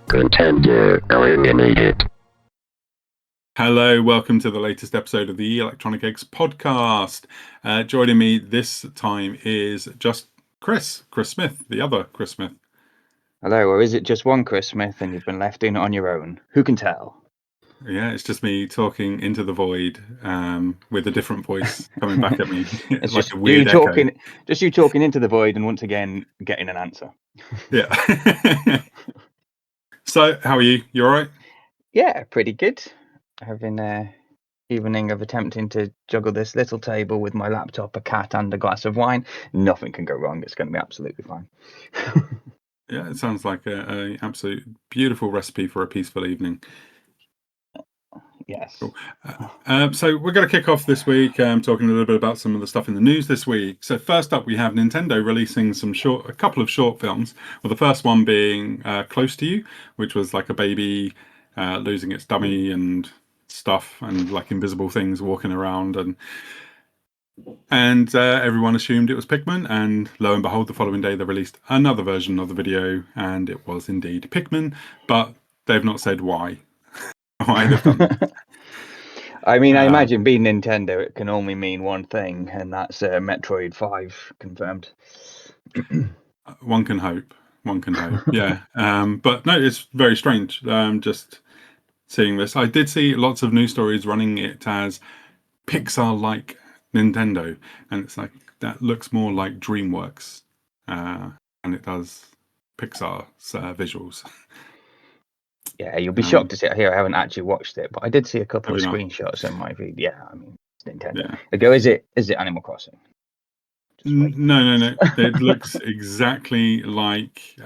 Contender eliminated. Hello, welcome to the latest episode of the Electronic Eggs podcast. Joining me this time is just Chris Smith, the other Chris Smith. Hello, or is it just one Chris Smith and you've been left in on your own? Who can tell? Yeah, it's just me talking into the void with a different voice coming back at me. It's like just a weird echo. Just you talking into the void and once again getting an answer. Yeah. So, how are you? You all right? Yeah, pretty good. Having an evening of attempting to juggle this little table with my laptop, a cat, and a glass of wine. Nothing can go wrong. It's going to be absolutely fine. Yeah, it sounds like a absolute beautiful recipe for a peaceful evening. Yes. Cool. So we're going to kick off this week talking a little bit about some of the stuff in the news this week. So first up, we have Nintendo releasing a couple of short films. Well, the first one being Close to You, which was like a baby losing its dummy and stuff, and like invisible things walking around, and everyone assumed it was Pikmin, and lo and behold, the following day they released another version of the video, and it was indeed Pikmin, but they've not said why they've done that. I mean, I imagine being Nintendo, it can only mean one thing, and that's Metroid 5 confirmed. One can hope. Yeah. But no, it's very strange. Just seeing this. I did see lots of news stories running it as Pixar-like Nintendo, and it's like that looks more like DreamWorks, and it does Pixar's visuals. Yeah, you'll be shocked to see it here. I haven't actually watched it, but I did see a couple of Have you screenshots in my feed. Yeah, I mean, it's Nintendo. Yeah. I go, is it Animal Crossing? No. It looks exactly like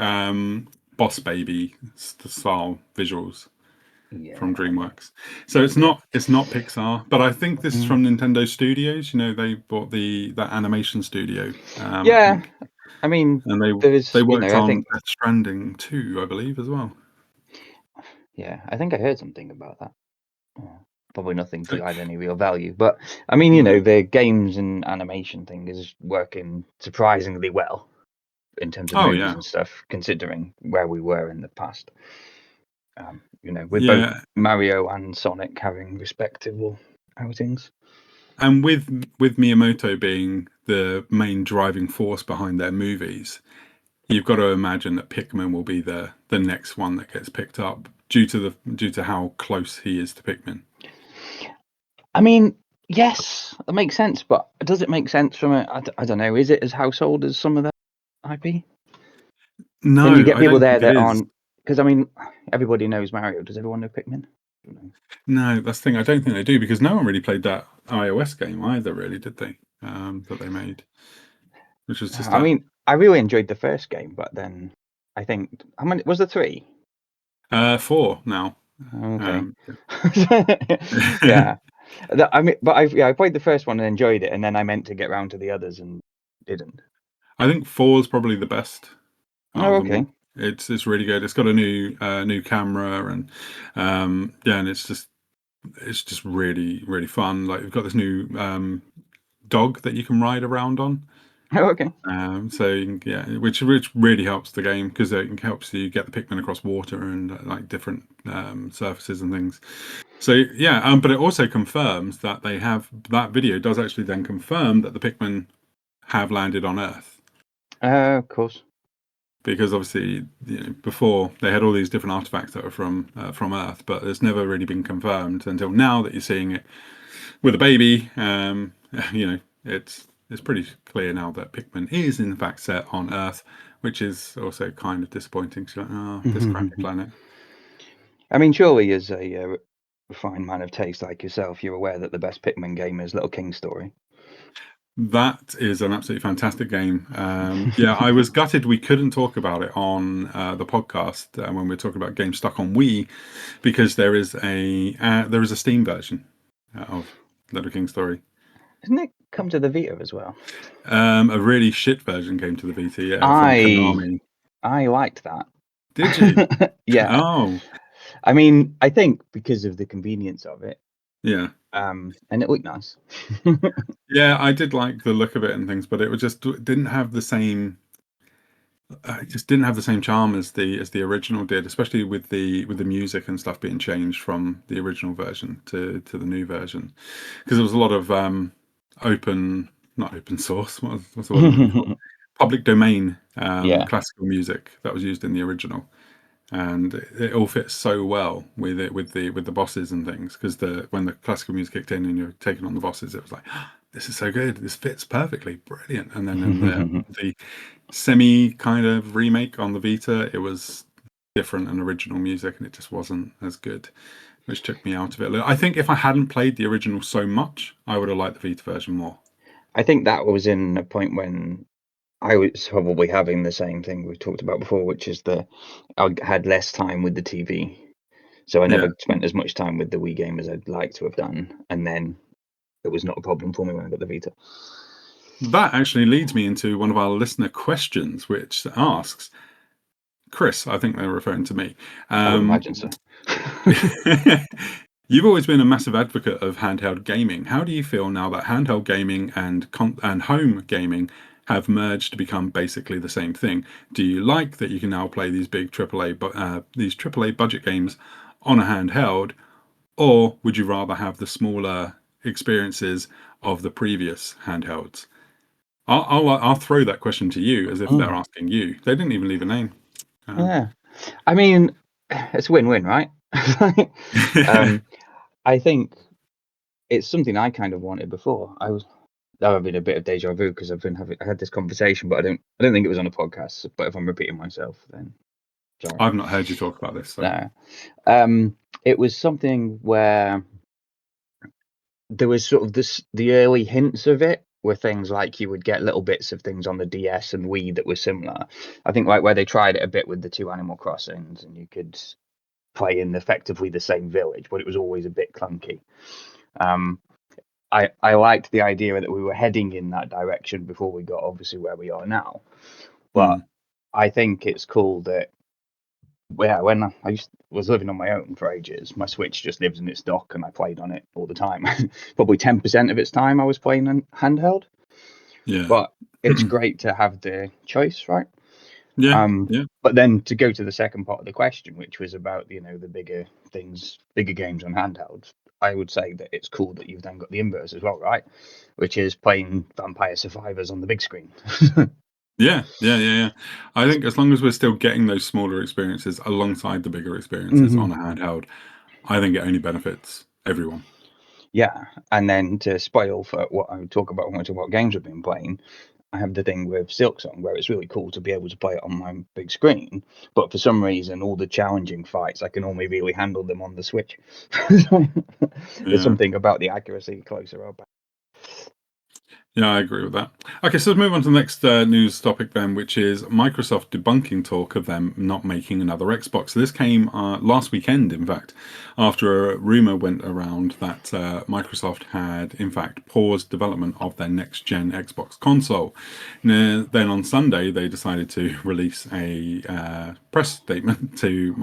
Boss Baby style visuals from DreamWorks. So it's not Pixar, but I think this is from Nintendo Studios. You know, they bought that animation studio. Yeah, I mean, and they worked on Death Stranding 2, I believe, as well. Yeah, I think I heard something about that. Probably nothing to add any real value, but I mean, you know, the games and animation thing is working surprisingly well in terms of movies and stuff, considering where we were in the past. You know, with both Mario and Sonic having respectable outings. And with Miyamoto being the main driving force behind their movies, you've got to imagine that Pikmin will be the next one that gets picked up due to how close he is to Pikmin. I mean, yes, that makes sense, but does it make sense from I don't know, is it as household as some of the IP? No, can you get people there that is. aren't? Because I mean, everybody knows Mario. Does everyone know Pikmin? No, that's the thing. I don't think they do, because no one really played that iOS game either, really, did they? That they made, which was just. I mean, I really enjoyed the first game, but then I think how many was there 3? 4 now. Okay. Yeah. I mean, but I played the first one and enjoyed it, and then I meant to get round to the others and didn't. I think 4 is probably the best. Oh, okay. It's really good. It's got a new camera, and and it's just really, really fun. Like, we've got this new dog that you can ride around on. Oh, okay. Which really helps the game, because it helps you get the Pikmin across water and like different surfaces and things. So yeah, but it also confirms that that video does actually then confirm that the Pikmin have landed on Earth. Of course. Because obviously, before they had all these different artifacts that were from Earth, but it's never really been confirmed until now that you're seeing it with a baby. It's pretty clear now that Pikmin is in fact set on Earth, which is also kind of disappointing. So, this crappy planet. I mean, surely as a refined man of taste like yourself, you're aware that the best Pikmin game is Little King's Story. That is an absolutely fantastic game. I was gutted we couldn't talk about it on the podcast when we were talking about games stuck on Wii, because there is a Steam version of Little King's Story. Doesn't it come to the Vita as well? A really shit version came to the Vita. Yeah, from Konami. I liked that. Did you? Yeah. Oh. I mean, I think because of the convenience of it. Yeah. And it looked nice. Yeah, I did like the look of it and things, but it didn't have the same it just didn't have the same charm as the original did, especially with the music and stuff being changed from the original version to the new version, because there was a lot of open, not open source. What's the word I'm looking for? Public domain Yeah. classical music that was used in the original, and it all fits so well with it with the bosses and things, because when the classical music kicked in and you're taking on the bosses, it was like, oh, this is so good, this fits perfectly, brilliant. And then in the semi kind of remake on the Vita, it was different and original music, and it just wasn't as good, which took me out of it. I think if I hadn't played the original so much, I would have liked the Vita version more. I think that was in a point when I was probably having the same thing we talked about before, which is that I had less time with the TV. So I Yeah. never spent as much time with the Wii game as I'd like to have done. And then it was not a problem for me when I got the Vita. That actually leads me into one of our listener questions, which asks, Chris, I think they're referring to me. I would imagine so. You've always been a massive advocate of handheld gaming. How do you feel now that handheld gaming and home gaming have merged to become basically the same thing? Do you like that you can now play these big AAA budget games on a handheld, or would you rather have the smaller experiences of the previous handhelds? I'll throw that question to you as if they're asking you. They didn't even leave a name. Yeah. I mean, it's win-win, right? I think it's something I kind of wanted before. I was having a bit of deja vu because I had this conversation, but I don't think it was on a podcast. But if I'm repeating myself, then sorry. I've not heard you talk about this. So. No. It was something where there was sort of the early hints of it were things like you would get little bits of things on the DS and Wii that were similar. I think like where they tried it a bit with the two Animal Crossings, and you could play in effectively the same village, but it was always a bit clunky. I liked the idea that we were heading in that direction before we got obviously where we are now. But I think it's cool that when I was living on my own for ages, my Switch just lives in its dock and I played on it all the time. Probably 10% of its time I was playing on handheld. Yeah. But it's great to have the choice, right? Yeah. But then to go to the second part of the question, which was about the bigger things, bigger games on handhelds, I would say that it's cool that you've then got the inverse as well, right? Which is playing Vampire Survivors on the big screen. Yeah. I think as long as we're still getting those smaller experiences alongside the bigger experiences on a handheld, I think it only benefits everyone. Yeah, and then to spoil for what I would talk about when I talk about games I've been playing, I have the thing with Silksong where it's really cool to be able to play it on my big screen, but for some reason, all the challenging fights I can only really handle them on the Switch. There's something about the accuracy closer up. Yeah, I agree with that. Okay, so let's move on to the next news topic then, which is Microsoft debunking talk of them not making another Xbox. So this came last weekend, in fact, after a rumor went around that Microsoft had, in fact, paused development of their next-gen Xbox console. Now, then on Sunday, they decided to release a press statement to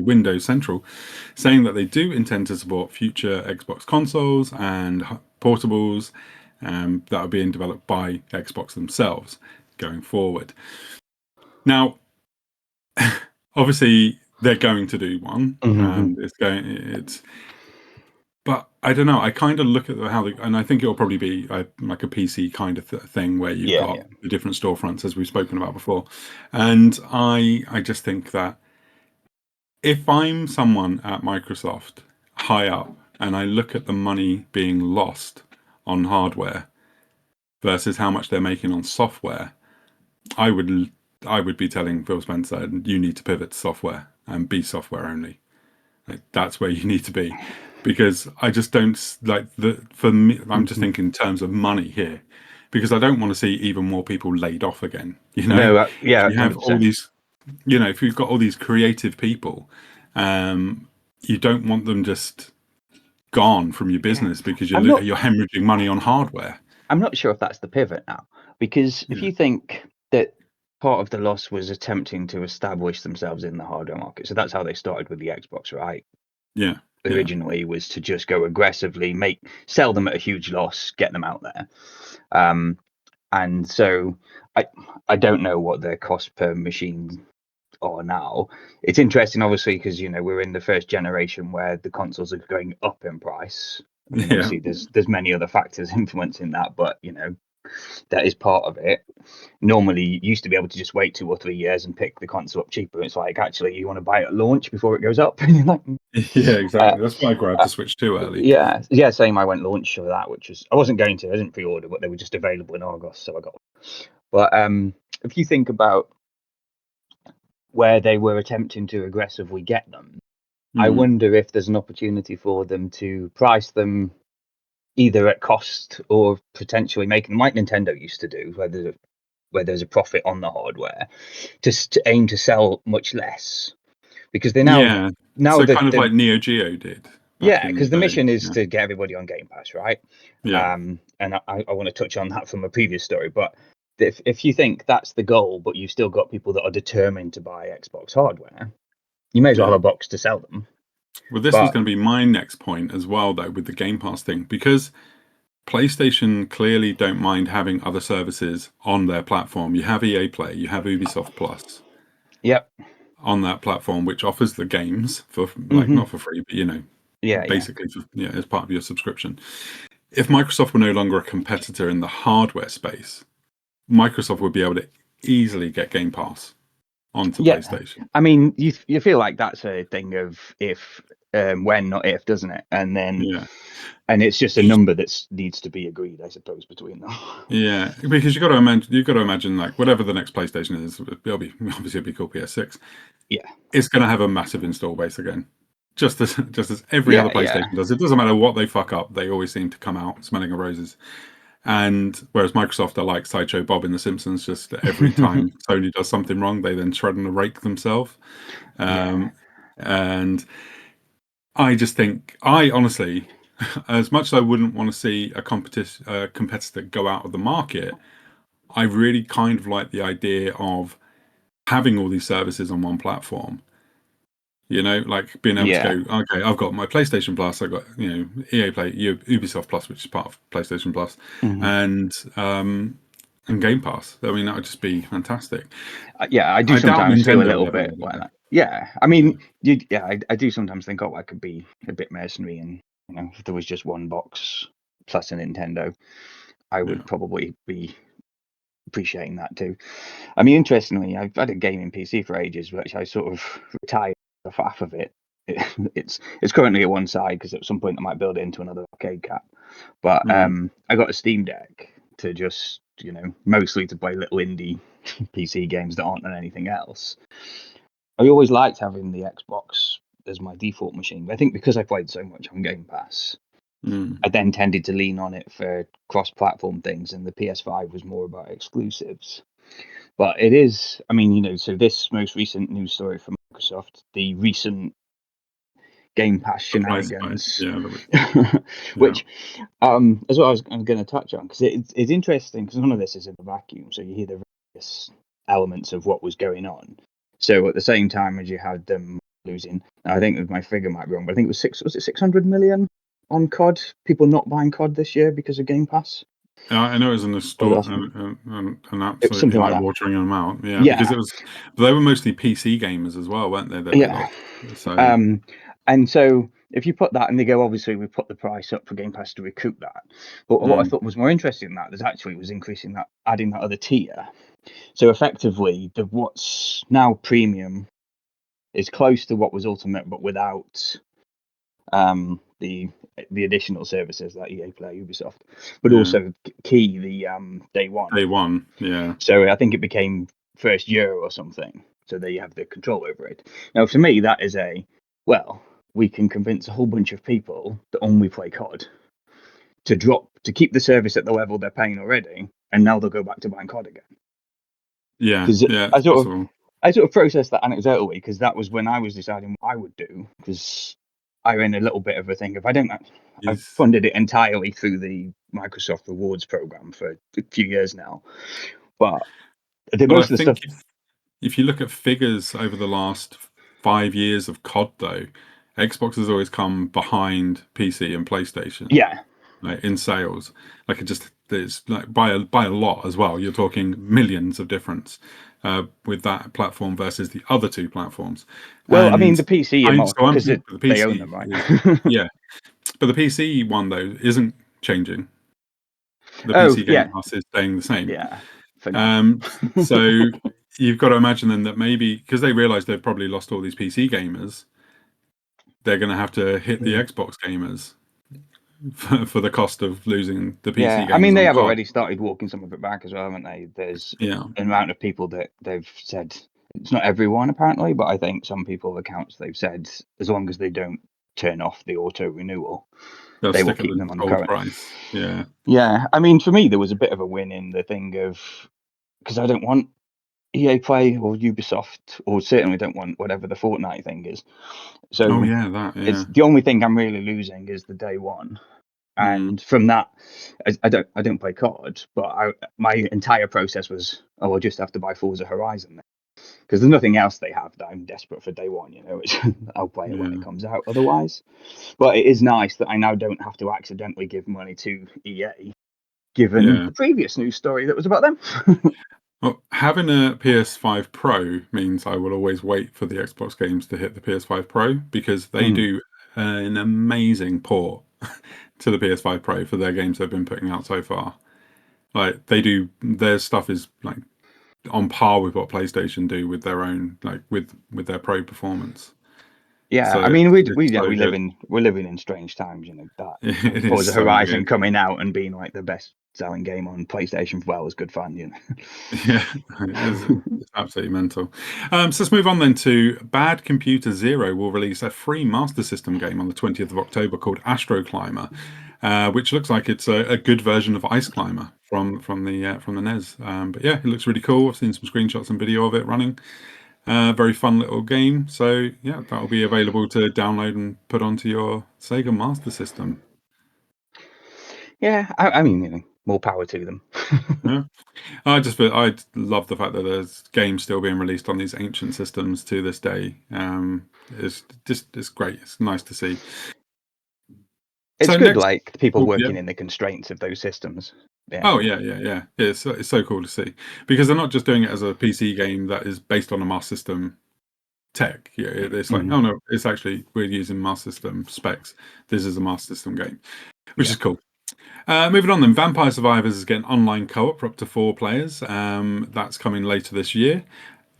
Windows Central, saying that they do intend to support future Xbox consoles and portables that are being developed by Xbox themselves going forward. Now, obviously, they're going to do one, and but I don't know. I kind of look at and I think it'll probably be like a PC kind of thing where you've got the different storefronts as we've spoken about before, and I just think that if I'm someone at Microsoft high up and I look at the money being lost on hardware versus how much they're making on software, I would be telling Phil Spencer, you need to pivot to software and be software only. Like, that's where you need to be, because I just don't like for me. I'm just thinking in terms of money here, because I don't want to see even more people laid off again. No, yeah, if you have all these, if you've got all these creative people, you don't want them just gone from your business because you're hemorrhaging money on hardware. I'm not sure if that's the pivot now, because if you think that part of the loss was attempting to establish themselves in the hardware market, so that's how they started with the Xbox, right? Yeah. Originally was to just go aggressively sell them at a huge loss, get them out there. And so I don't know what their cost per machine are now. It's interesting, obviously, because we're in the first generation where the consoles are going up in price. I mean, Yeah. obviously, there's many other factors influencing that, but that is part of it. Normally, you used to be able to just wait 2 or 3 years and pick the console up cheaper. It's like, actually, you want to buy it at launch before it goes up. And you're like, Yeah, exactly. That's why I grabbed the Switch too early. yeah. Same. I went launch for that, which was I wasn't going to. I didn't pre-order, but they were just available in August, so I got one. But if you think about where they were attempting to aggressively get them, I wonder if there's an opportunity for them to price them either at cost or potentially make them like Nintendo used to do, where there's a profit on the hardware, to aim to sell much less, because they now so that kind of like Neo Geo did back yeah, in because the the day. mission is to get everybody on Game Pass, right? Yeah. And I want to touch on that from a previous story, but if you think that's the goal, but you've still got people that are determined to buy Xbox hardware, you may as well have a box to sell them. Well, this was going to be my next point as well, though, with the Game Pass thing, because PlayStation clearly don't mind having other services on their platform. You have EA Play, you have Ubisoft Plus. Yep. On that platform, which offers the games for like not for free, but basically as part of your subscription. If Microsoft were no longer a competitor in the hardware space, Microsoft would be able to easily get Game Pass onto PlayStation. I mean, you feel like that's a thing of if, when, not if, doesn't it? And then, and it's just a number that needs to be agreed, I suppose, between them. Yeah, because you've got to imagine like whatever the next PlayStation is, it'll be called PS6. Yeah, it's going to have a massive install base again, just as every other PlayStation does. It doesn't matter what they fuck up; they always seem to come out smelling of roses. And whereas Microsoft are like Sideshow Bob in The Simpsons, just every time Sony does something wrong, they then shred and rake themselves. And I just think, I honestly, as much as I wouldn't want to see a competitor go out of the market, I really kind of like the idea of having all these services on one platform. Like being able to go, okay, I've got my PlayStation Plus, I've got, EA Play, Ubisoft Plus, which is part of PlayStation Plus, and Game Pass. I mean, that would just be fantastic. I do sometimes feel a little bit like that. Yeah, I mean, I do sometimes think, I could be a bit mercenary, and if there was just one box plus a Nintendo, I would probably be appreciating that too. I mean, interestingly, I've had a gaming PC for ages, which I sort of retired off half of it. It's currently at one side because at some point I might build it into another arcade cap. But I got a Steam Deck to just mostly to play little indie PC games that aren't on anything else. I always liked having the Xbox as my default machine. I think because I played so much on Game Pass, I then tended to lean on it for cross-platform things, and the PS5 was more about exclusives. But it is, I mean, so this most recent news story from Microsoft, the recent Game Pass shenanigans, which as well I'm going to touch on, because it's interesting, because none of this is in a vacuum, so you hear the various elements of what was going on. So at the same time as you had them losing, I think my figure might be wrong, but I think it was 600 million on COD, people not buying COD this year because of Game Pass. I know it was an absolutely like watering amount. Because they were mostly PC gamers as well, weren't they? That they lost. So. And so if you put that, and they go, obviously we put the price up for Game Pass to recoup that. But what I thought was more interesting than that is actually was increasing that, adding that other tier. So effectively, the what's now premium is close to what was Ultimate, but without the additional services like EA Play, Ubisoft, but also key the day one. Day one, yeah. So I think it became first year or something. So there you have the control over it. Now, for me, that is we can convince a whole bunch of people that only play COD to keep the service at the level they're paying already, and now they'll go back to buying COD again. Yeah, I sort of processed that anecdotally, because that was when I was deciding what I would do, because I'm in a little bit of a thing. If I don't, I've funded it entirely through the Microsoft Rewards program for a few years now, but most of the stuff. If you look at figures over the last 5 years of COD, though, Xbox has always come behind PC and PlayStation. Yeah. Like in sales, like it just there's like by a lot as well. You're talking millions of difference with that platform versus the other two platforms. Well, I mean, And the PC are more so I'm because pleased with the they own them, PC. right? Yeah, but the PC one though isn't changing. The Oh, PC Game yeah, Pass is staying the same. yeah, for now. So you've got to imagine then that maybe because they realise they've probably lost all these PC gamers, they're going to have to hit the Xbox gamers for the cost of losing the PC Yeah, I gamers mean, they on have COD. already started walking some of it back as well, haven't they? There's Yeah, an amount of people that they've said, it's not everyone apparently, but I think some people, accounts, they've said as long as they don't turn off the auto renewal, they'll they will stick at keep the them on the old current. price. Yeah, Yeah, I mean, for me, there was a bit of a win in the thing of, because I don't want EA Play or Ubisoft, or certainly don't want whatever the Fortnite thing is. oh So yeah, that it's yeah. the only thing I'm really losing is the day one. Mm, And from that, I don't play COD, but my entire process was, oh, I'll just have to buy Forza Horizon because there's nothing else they have that I'm desperate for day one. You know, I'll play it when it yeah, comes out otherwise. But it is nice that I now don't have to accidentally give money to EA, given yeah. the previous news story that was about them. Well, having a PS5 Pro means I will always wait for the Xbox games to hit the PS5 Pro because they Mm. do an amazing port to the PS5 Pro for their games they've been putting out so far. Like they do, their stuff is like on par with what PlayStation do with their own, like with their Pro performance. Yeah, So I mean, it's so good. we're living in strange times, you know. That It is Forza so Horizon good. coming out and being like the best selling game on PlayStation, well, was good fun, you Yeah, it's absolutely mental. So let's move on then to Bad Computer Zero will release a free Master System game on the 20th of October called Astro Climber, which looks like it's a good version of Ice Climber from the NES. But yeah, it looks really cool. I've seen some screenshots and video of it running. Very fun little game. So yeah, that will be available to download and put onto your Sega Master System. Yeah, I mean, you know, more power to them. Yeah. I love the fact that there's games still being released on these ancient systems to this day. It's great. It's nice to see. It's So good, next, like the people oh yeah, working in the constraints of those systems. Yeah. oh yeah. It's so cool to see because they're not just doing it as a PC game that is based on a Master System tech. Yeah, it's like Mhm. oh no, it's actually we're using Master System specs. This is a Master System game, which Yeah. is cool. Moving on then, Vampire Survivors is getting online co-op for up to 4 players. That's coming later this year.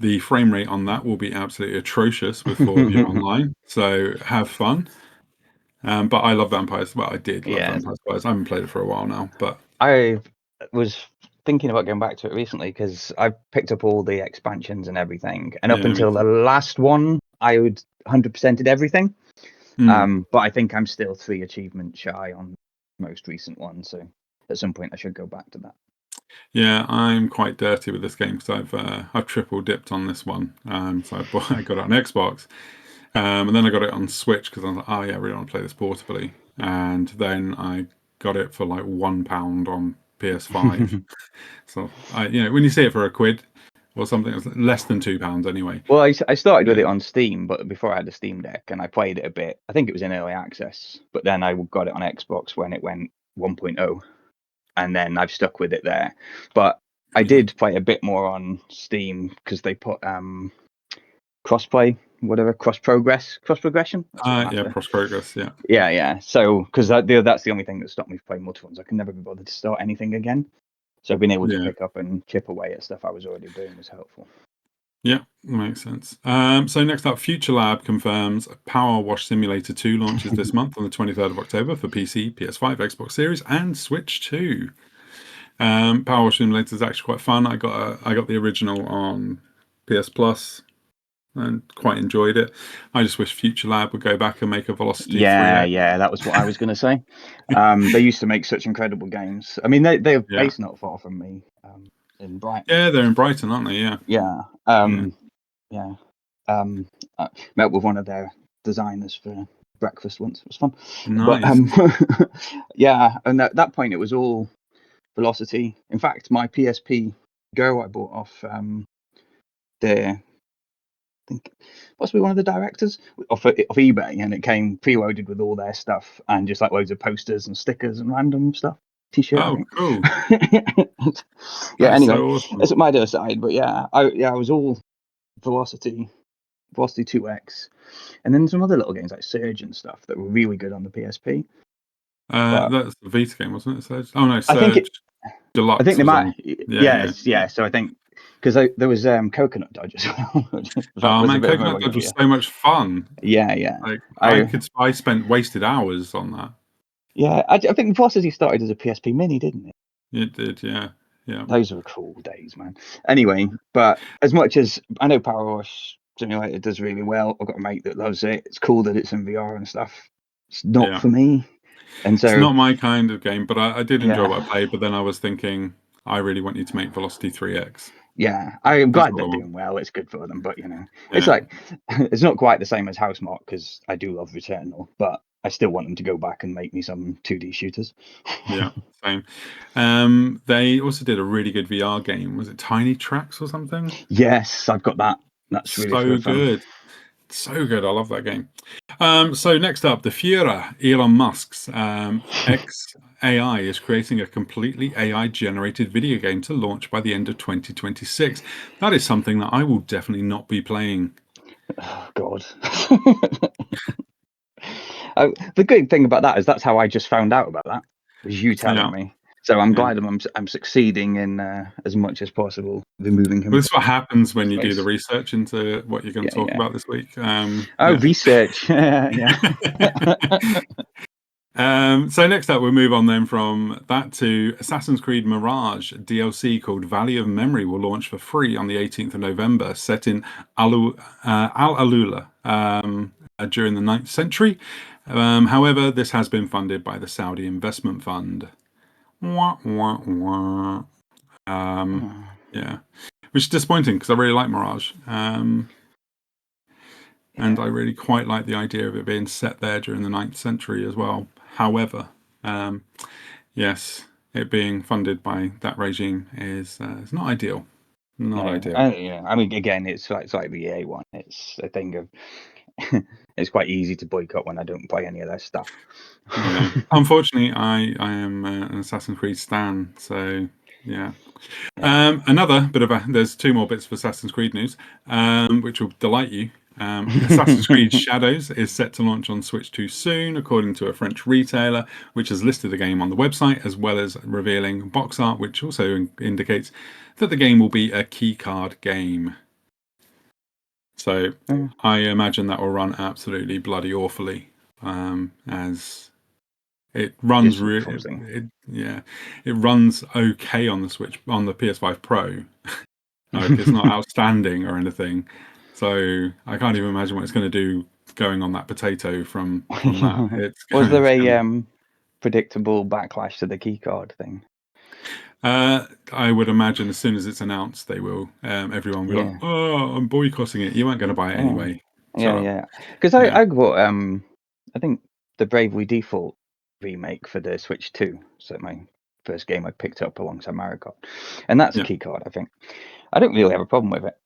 The frame rate on that will be absolutely atrocious with 4 of you online, so have fun. But I love Vampires. Well, I did love Yeah, Vampire Survivors. I haven't played it for a while now, but I was thinking about going back to it recently because I picked up all the expansions and everything, and up yeah, me until the too. last one, I would 100%ed everything. Hmm. But I think I'm still 3 achievements shy on most recent one, so at some point I should go back to that. Yeah, I'm quite dirty with this game because I've triple dipped on this one. So I got it on Xbox, and then I got it on Switch because I was like, oh yeah, I really want to play this portably. And then I got it for like £1 on PS5. So when you see it for a quid or something, it's less than £2 anyway. Well, I started with Yeah, it on Steam, but before I had a Steam Deck, and I played it a bit. I think it was in early access, but then I got it on Xbox when it went 1.0, and then I've stuck with it there. But I yeah. did play a bit more on Steam because they put crossplay, whatever, cross progression. That's what I'm Yeah, after. Cross Progress. Yeah, Yeah, yeah. So because that's the only thing that stopped me from playing multiple ones. I can never be bothered to start anything again. So being able to yeah. pick up and chip away at stuff I was already doing was helpful. Yeah, makes sense. So next up, Future Lab confirms Power Wash Simulator 2 launches this month on the 23rd of October for PC, PS5, Xbox Series, and Switch 2. Power Wash Simulator is actually quite fun. I got the original on PS Plus and quite enjoyed it. I just wish Future Lab would go back and make a Velocity Yeah, 3X. yeah, that was what I was going to say. They used to make such incredible games. I mean, they're Yeah, based not far from me, in Brighton. yeah, they're in Brighton, aren't they? Yeah, Yeah, yeah, yeah. I met with one of their designers for breakfast once. It was fun. But nice. yeah, and at that point it was all Velocity. In fact, my PSP Go I bought off the, I think possibly one of the directors off eBay, and it came preloaded with all their stuff and just like loads of posters and stickers and random stuff. t-shirt, I Oh, think. cool. Yeah. That is Anyway, so awesome. that's my other side. But yeah, I was all Velocity 2X, and then some other little games like Surge and stuff that were really good on the PSP. But That's the Vita game, wasn't it? Surge? Oh no, I think Surge Deluxe they was might. on. Yeah. Yeah. So I think because there was Coconut Dodge as well. That Oh was a man, bit of a Coconut bugger. Dodge was Yeah. so much fun. Yeah. Like I I spent wasted hours on that. I think Velocity started as a PSP Mini, didn't it? It did, yeah. Yeah. Those were cool days, man. Anyway, but as much as I know Power Wash Simulator does really well, I've got a mate that loves it. It's cool that it's in VR and stuff. It's not Yeah. for me, and It's so not my kind of game, but I did enjoy what I yeah, played, but then I was thinking I really want you to make Velocity 3X. yeah. I'm That's glad what they're I want. doing well. It's good for them, but it's Yeah. like it's not quite the same as Housemarque because I do love Returnal, but I still want them to go back and make me some 2D shooters. Yeah, same. They also did a really good VR game. Was it Tiny Tracks or something? Yes, I've got that. That's really So fun. good. So good. I love that game. So next up, the Führer, Elon Musk's XAI is creating a completely AI-generated video game to launch by the end of 2026. That is something that I will definitely not be playing. Oh God. The good thing about that is that's how I just found out about that. Was you telling Yeah, me? So I'm yeah. glad I'm succeeding in as much as possible removing him Well, this is what from happens when you do the space. research into what you're going to talk Yeah. about this week. Oh, Yeah. research. Yeah. So next up, we'll move on then from that to Assassin's Creed Mirage DLC called Valley of Memory will launch for free on the 18th of November, set in Al-Alula during the 9th century. However, this has been funded by the Saudi Investment Fund. Wah, wah, wah. Yeah, which is disappointing because I really like Mirage. And I really quite like the idea of it being set there during the 9th century as well. However, yes, it being funded by that regime is not ideal. Not ideal. I mean, again, it's like the EA one. It's a thing of it's quite easy to boycott when I don't play any of their stuff. Yeah. Unfortunately, I am an Assassin's Creed stan, so yeah. Another bit of there's two more bits of Assassin's Creed news, which will delight you. Assassin's Creed Shadows is set to launch on Switch 2 soon, according to a French retailer, which has listed the game on the website, as well as revealing box art, which also indicates that the game will be a keycard game. So I imagine that will run absolutely bloody awfully, as it runs it runs okay on the Switch, on the PS5 Pro. Like it's not outstanding or anything. So I can't even imagine what it's going to do going on that potato from that. It's Was there it's a gonna, predictable backlash to the keycard thing? I would imagine as soon as it's announced, they will. Everyone will be like, Yeah. "Oh, I'm boycotting it. You weren't going to buy it Yeah. anyway. Shut up." Yeah. Because Yeah, I got I think the Bravely Default remake for the Switch 2. So my first game I picked up alongside Mario Kart, and that's a yeah. key card. I think I don't really have a problem with it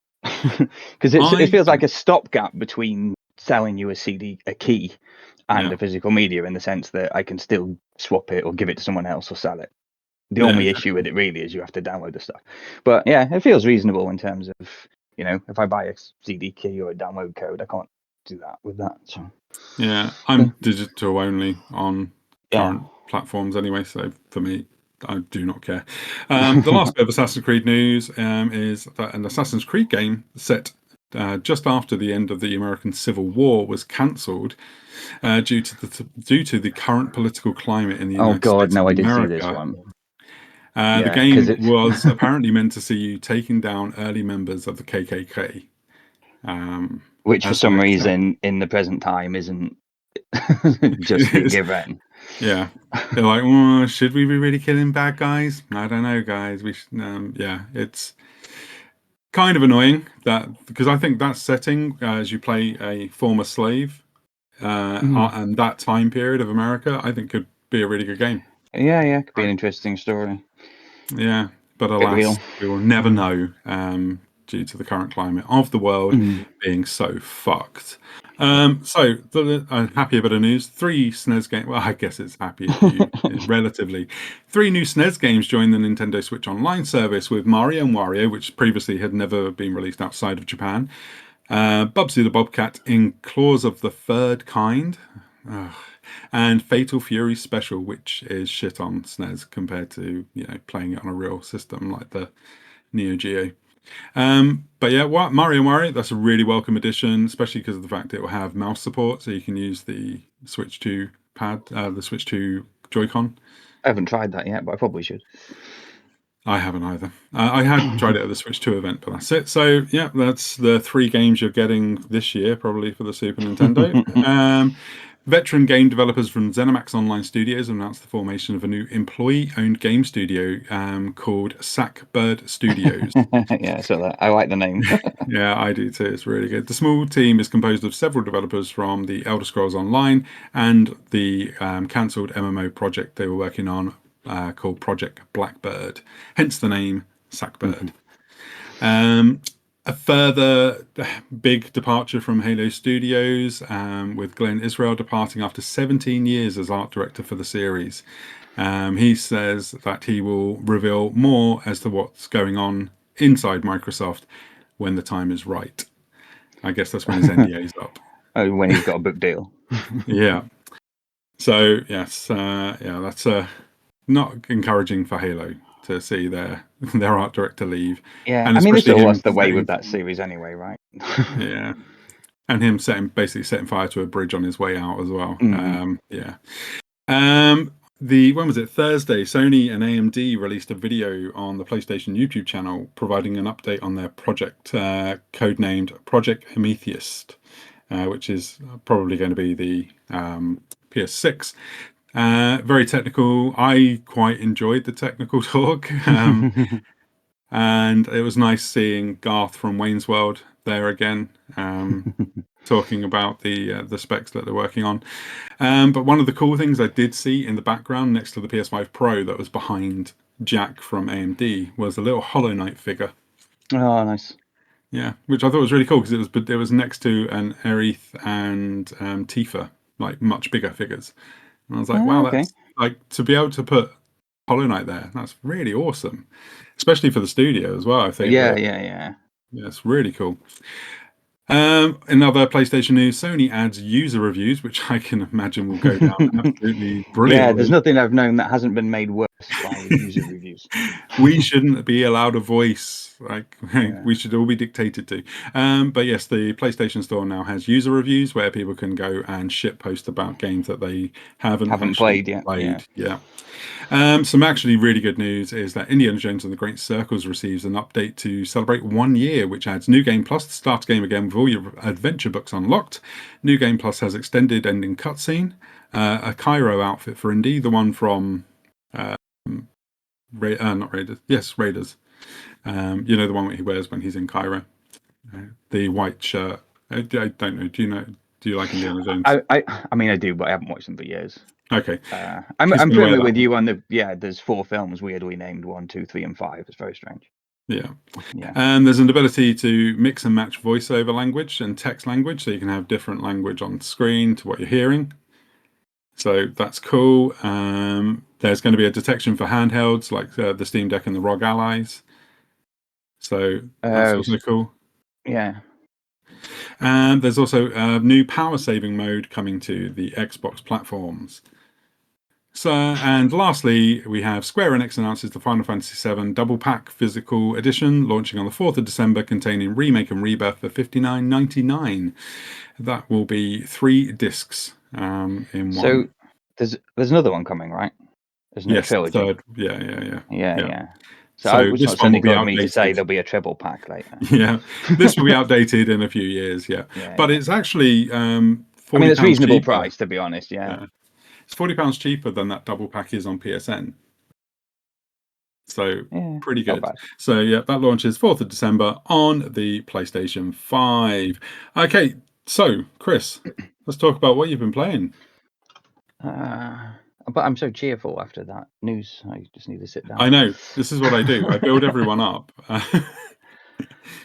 because it I feels like a stopgap between selling you a key, and yeah a physical media in the sense that I can still swap it or give it to someone else or sell it. The yeah only issue exactly. with it really is you have to download the stuff. But yeah, it feels reasonable in terms of, if I buy a CD key or a download code, I can't do that with that. So Yeah, I'm digital only on yeah. current platforms anyway, so for me, I do not care. The last bit of Assassin's Creed news is that an Assassin's Creed game set just after the end of the American Civil War was cancelled due to the current political climate in the Oh United God, States of no, I did see this America. one. The Yeah, because game it's was apparently meant to see you taking down early members of the KKK. which for As some an reason in the present time isn't just a given. Yeah. They're like, oh, should we be really killing bad guys? I don't know, guys. We should, yeah, it's kind of annoying that because I think that setting, as you play a former slave, and that time period of America, I think could be a really good game. Yeah, could be an Right. interesting story. Yeah, but Bit alas, real. we will never know due to the current climate of the world being so fucked. So a happier bit of news. 3 SNES games. Well, I guess it's happier for you, relatively. 3 new SNES games joined the Nintendo Switch Online service with Mario and Wario, which previously had never been released outside of Japan. Bubsy the Bobcat in Claws of the Third Kind. Ugh. And Fatal Fury Special, which is shit on SNES compared to playing it on a real system like the Neo Geo. But yeah, Mario and Wario, that's a really welcome addition, especially because of the fact it will have mouse support, so you can use the Switch 2 pad, the Switch 2 Joy-Con. I haven't tried that yet, but I probably should. I haven't either. I had tried it at the Switch 2 event, but that's it. So yeah, that's the 3 games you're getting this year, probably for the Super Nintendo. Veteran game developers from ZeniMax Online Studios announced the formation of a new employee-owned game studio called Sackbird Studios. Yeah, so that I like the name. Yeah, I do too. It's really good. The small team is composed of several developers from the Elder Scrolls Online and the cancelled MMO project they were working on called Project Blackbird, hence the name Sackbird. A further big departure from Halo Studios, with Glenn Israel departing after 17 years as art director for the series. He says that he will reveal more as to what's going on inside Microsoft when the time is right. I guess that's when his NDA's up. Oh, when he's got a book deal. Yeah. So yes, that's not encouraging for Halo to see their art director leave. Yeah, And I mean, this especially was him the way setting- with that series anyway, right? Yeah. And him basically setting fire to a bridge on his way out as well. Yeah. When was it? Thursday, Sony and AMD released a video on the PlayStation YouTube channel providing an update on their project, codenamed Project Amethyst, which is probably going to be the PS6. Very technical. I quite enjoyed the technical talk. And it was nice seeing Garth from Wayne's World there again, talking about the specs that they're working on. But one of the cool things I did see in the background next to the PS5 Pro that was behind Jack from AMD was a little Hollow Knight figure. Oh, nice. Yeah, which I thought was really cool because it was next to an Aerith and Tifa, like much bigger figures. And I was like, wow, okay. that's like to be able to put Hollow Knight there. That's really awesome, especially for the studio as well. I think. Yeah. Yeah, it's really cool. In other PlayStation news, Sony adds user reviews, which I can imagine will go down absolutely brilliantly. Yeah, there's nothing I've known that hasn't been made worse by user reviews. We shouldn't be allowed a voice. We should all be dictated to. But yes, the PlayStation Store now has user reviews where people can go and shitpost about games that they haven't played yet. Yeah. Some actually really good news is that Indiana Jones and the Great Circles receives an update to celebrate 1 year, which adds New Game Plus to start game again with all your adventure books unlocked. New Game Plus has extended ending cutscene, a Cairo outfit for Indy, the one from not Raiders. Yes, Raiders. The one he wears when he's in Cairo, the white shirt. I don't know. Do you like Indiana Jones? I mean, I do, but I haven't watched them for years. Okay. I'm firmly with you on there's 4 films weirdly named 1, 2, 3, and 5. It's very strange. Yeah. And there's an ability to mix and match voiceover language and text language, so you can have different language on screen to what you're hearing. So that's cool. There's going to be a detection for handhelds like the Steam Deck and the ROG Allies. So that's also cool. Yeah. And there's also a new power saving mode coming to the Xbox platforms. So, and lastly, we have Square Enix announces the Final Fantasy VII Double Pack Physical Edition launching on the 4th of December, containing Remake and Rebirth for $59.99. That will be 3 discs in one. So there's another one coming, right? There's no trilogy. Third. Yeah. So this one will be outdated. Me to say there'll be a triple pack later. Yeah, this will be outdated in a few years. Yeah, but it's actually £40 it's reasonable cheaper. Price, to be honest. Yeah. It's £40 cheaper than that double pack is on PSN. So pretty good. So yeah, that launches 4th of December on the PlayStation 5. Okay, so Chris, let's talk about what you've been playing. But I'm so cheerful after that news. I just need to sit down. I know. This is what I do. I build everyone up.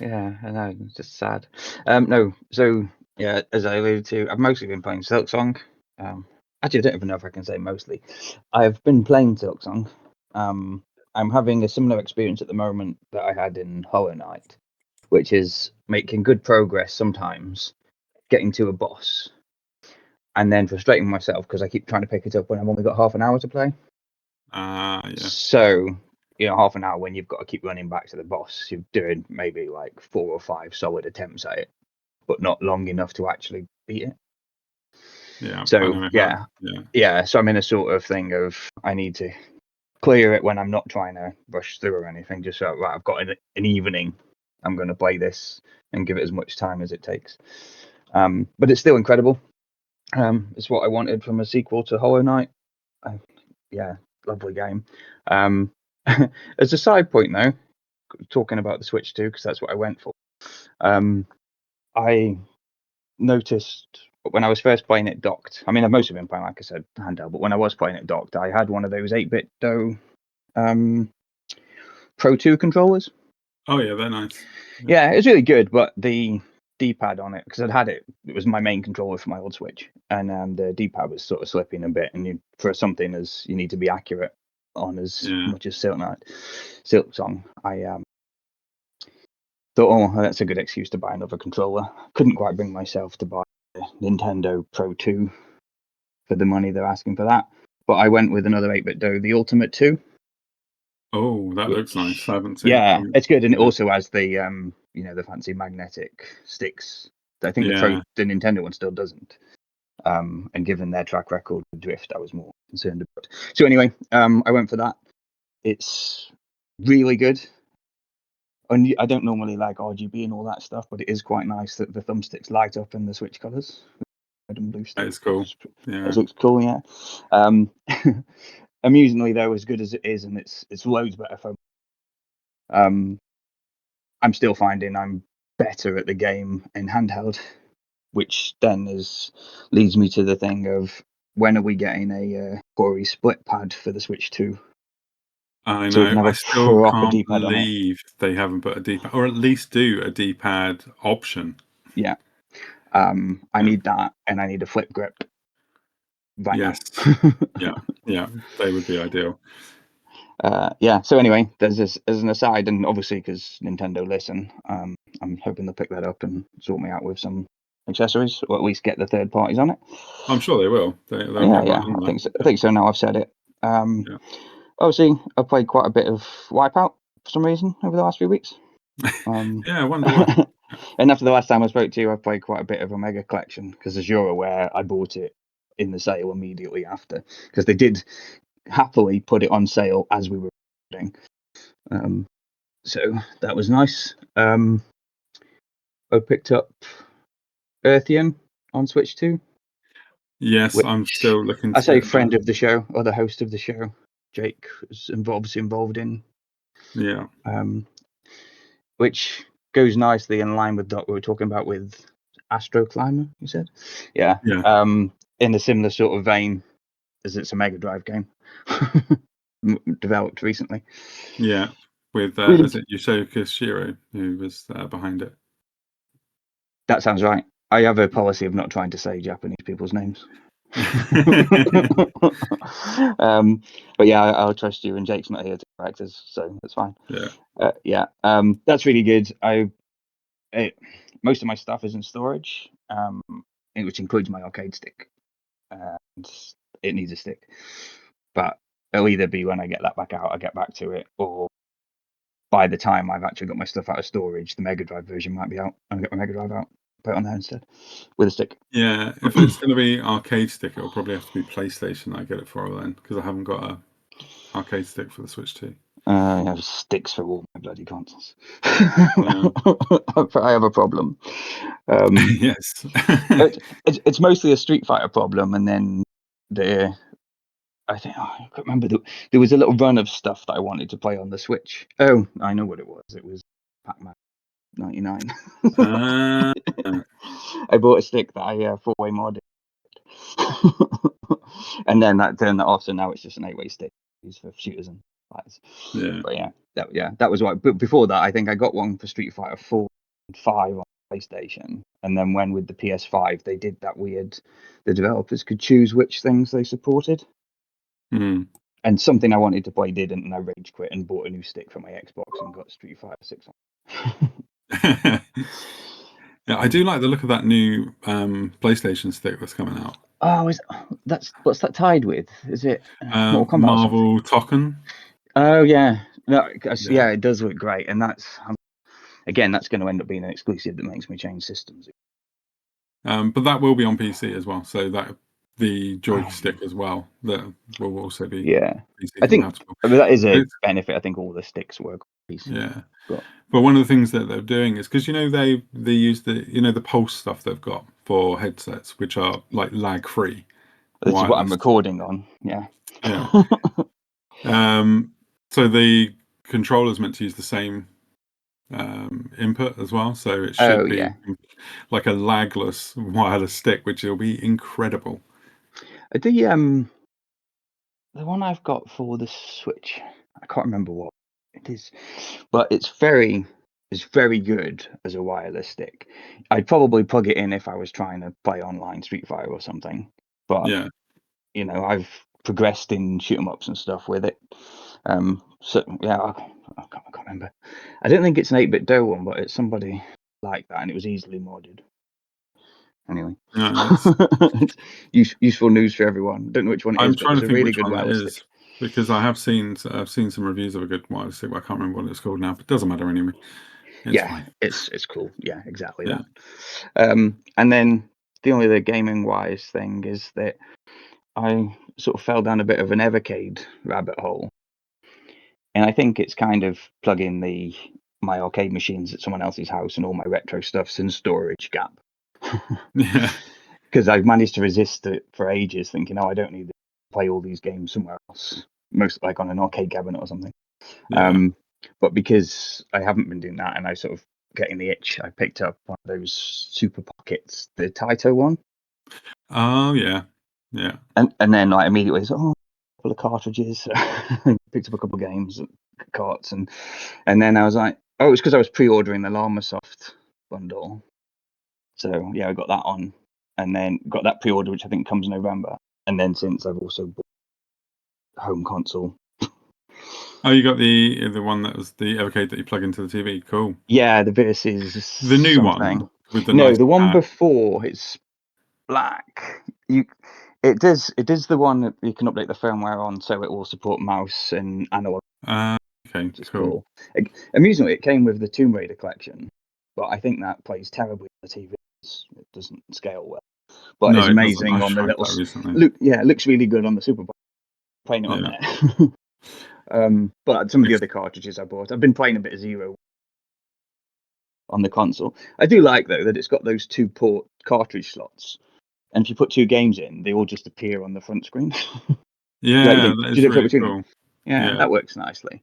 Yeah, I know. It's just sad. No. So Yeah, as I alluded to, I've mostly been playing Silksong. Actually, I don't even know if I can say mostly. I've been playing Silksong. I'm having a similar experience at the moment that I had in Hollow Knight, which is making good progress sometimes, getting to a boss, and then frustrating myself because I keep trying to pick it up when I've only got half an hour to play. Yeah. So, half an hour when you've got to keep running back to the boss, you're doing maybe like 4 or 5 solid attempts at it, but not long enough to actually beat it. Yeah. I So know yeah. So I'm in a sort of thing of I need to clear it when I'm not trying to rush through or anything. Just so right, I've got an evening. I'm going to play this and give it as much time as it takes. But it's still incredible. It's what I wanted from a sequel to Hollow Knight. Yeah, lovely game. As a side point though, talking about the Switch 2 because that's what I went for. I noticed when I was first playing it docked. I mean, I've mostly been playing, like I said, handheld, but when I was playing it docked, I had one of those 8-bit Do Pro 2 controllers. Oh yeah, they're nice. Yeah, it's really good, but the D-pad on it, because I'd had it was my main controller for my old Switch, and the D-pad was sort of slipping a bit, and for something as you need to be accurate on as much as Silksong, I thought, oh, that's a good excuse to buy another controller. Couldn't quite bring myself to buy the Nintendo Pro 2 for the money they're asking for that, but I went with another 8-bit Do, the Ultimate 2. Oh, that looks nice. I haven't seen. Yeah, it's good, and it also has the the fancy magnetic sticks. I think the Nintendo one still doesn't. And given their track record with drift, I was more concerned about. So anyway, I went for that. It's really good. And I don't normally like RGB and all that stuff, but it is quite nice that the thumbsticks light up in the Switch colors, red and blue sticks. That is cool. Yeah, it looks cool. Yeah. Amusingly though, as good as it is, and it's loads better for. I'm still finding I'm better at the game in handheld, which then leads me to the thing of when are we getting a Corey split pad for the Switch 2? I So we know. can have I a still proper can't D-pad on it. believe they haven't put a D-pad, or at least do a D-pad option. Yeah. I need that, and I need a flip grip. Right Yes. now. Yeah. They would be ideal. Yeah. So anyway, there's this as an aside, and obviously because Nintendo listen, I'm hoping they'll pick that up and sort me out with some accessories, or at least get the third parties on it. I'm sure they will. They'll get Yeah. right on I think so. that. I think so. Now I've said it. Obviously, I've played quite a bit of Wipeout for some reason over the last few weeks. Yeah, I wonder why. And after the last time I spoke to you, I played quite a bit of Omega Collection because, as you're aware, I bought it in the sale immediately after because they did happily put it on sale as we were recording. So that was nice. I picked up Earthian on Switch 2. Yes, I'm still looking to I say get friend that. of the show, or the host of the show, Jake, was obviously involved in. Yeah. Which goes nicely in line with what we were talking about with Astro Climber, you said? Yeah. In a similar sort of vein, as it's a Mega Drive game developed recently. Yeah, with Really? is it Yushoka Shiro who was behind it? That sounds right. I have a policy of not trying to say Japanese people's names. But yeah, I'll trust you, and Jake's not here to correct us, so that's fine. Yeah. That's really good. Most of my stuff is in storage, which includes my arcade stick. And it needs a stick, but it'll either be when I get that back out, I get back to it, or by the time I've actually got my stuff out of storage, the Mega Drive version might be out. I'll get my Mega Drive out, put it on there instead with a stick. Yeah, if it's going to be arcade stick, it'll probably have to be PlayStation I get it for then, because I haven't got a arcade stick for the Switch 2. I have sticks for all my bloody consoles. I have a problem. Yes. It's mostly a Street Fighter problem, and then I think I can't remember. There was a little run of stuff that I wanted to play on the Switch. Oh, I know what it was. It was Pac-Man 99. I bought a stick that I 4-way modded, and then that turned that off. So now it's just an 8-way stick used for shooters and fighters. Yeah. But that was why. But before that, I think I got one for Street Fighter 4 and 5 on PlayStation, and then when with the PS5 they did that weird. The developers could choose which things they supported, Mm. and something I wanted to play didn't, and I rage quit and bought a new stick for my Xbox and got Street Fighter 6 on. Yeah, I do like the look of that new PlayStation stick that's coming out. Oh, what's that tied with? Is it Mortal Kombat or something? Marvel Token. Oh yeah, no, Yeah. it does look great, and that's again that's going to end up being an exclusive that makes me change systems. But that will be on PC as well, so that the joystick as well that will also be PC I think compatible. that is a benefit. I think all the sticks work on PC. Yeah, but one of the things that they're doing is because they use the Pulse stuff they've got for headsets, which are like lag free. this is what I'm recording on. Yeah. Yeah. So the controller's meant to use the same input as well, so it should be like a lagless wireless stick, which will be incredible. The one I've got for the Switch, I can't remember what it is, but it's very good as a wireless stick. I'd probably plug it in if I was trying to play online Street Fighter or something, but Yeah. I've progressed in shoot 'em ups and stuff with it. So yeah, I can't remember. I don't think it's an 8-bit Do one, but it's somebody like that, and it was easily modded. Anyway, useful news for everyone. Don't know which one it is, but it's a really good wireless stick. Because I've seen some reviews of a good wireless stick, but I can't remember what it's called now. But it doesn't matter anyway. It's fine. It's cool. Yeah, exactly that. And then the only other gaming wise thing is that I sort of fell down a bit of an Evercade rabbit hole, and I think it's kind of plugging my arcade machines at someone else's house and all my retro stuff's in storage gap. Yeah. Because I've managed to resist it for ages, thinking, I don't need to play all these games somewhere else, most like on an arcade cabinet or something. Yeah. But because I haven't been doing that, and I sort of getting the itch, I picked up one of those Super Pockets, the Taito one. Oh yeah, yeah. And then I immediately said, a couple of cartridges, picked up a couple of games, carts, and then I was like, it's because I was pre-ordering the Llamasoft bundle. So yeah, I got that on, and then got that pre-order, which I think comes in November. And then since I've also bought home console. Oh, you got the one that was the Evercade that you plug into the TV. Cool. Yeah, the Versus. The new something. one with the no, nice the one pad. before it's black. It does the one that you can update the firmware on, so it will support mouse and analog. Okay, which is cool. Amusingly, it came with the Tomb Raider collection, but I think that plays terribly on the TV. It doesn't scale well, but No, it's it doesn't. amazing I on the tried little. that recently. It looks really good on the Super Bowl. Playing it on there. But some of the other cartridges I bought, I've been playing a bit of Zero on the console. I do like though that it's got those 2-port cartridge slots, and if you put 2 games in, they all just appear on the front screen. Yeah, that is really cool. Yeah, that works nicely.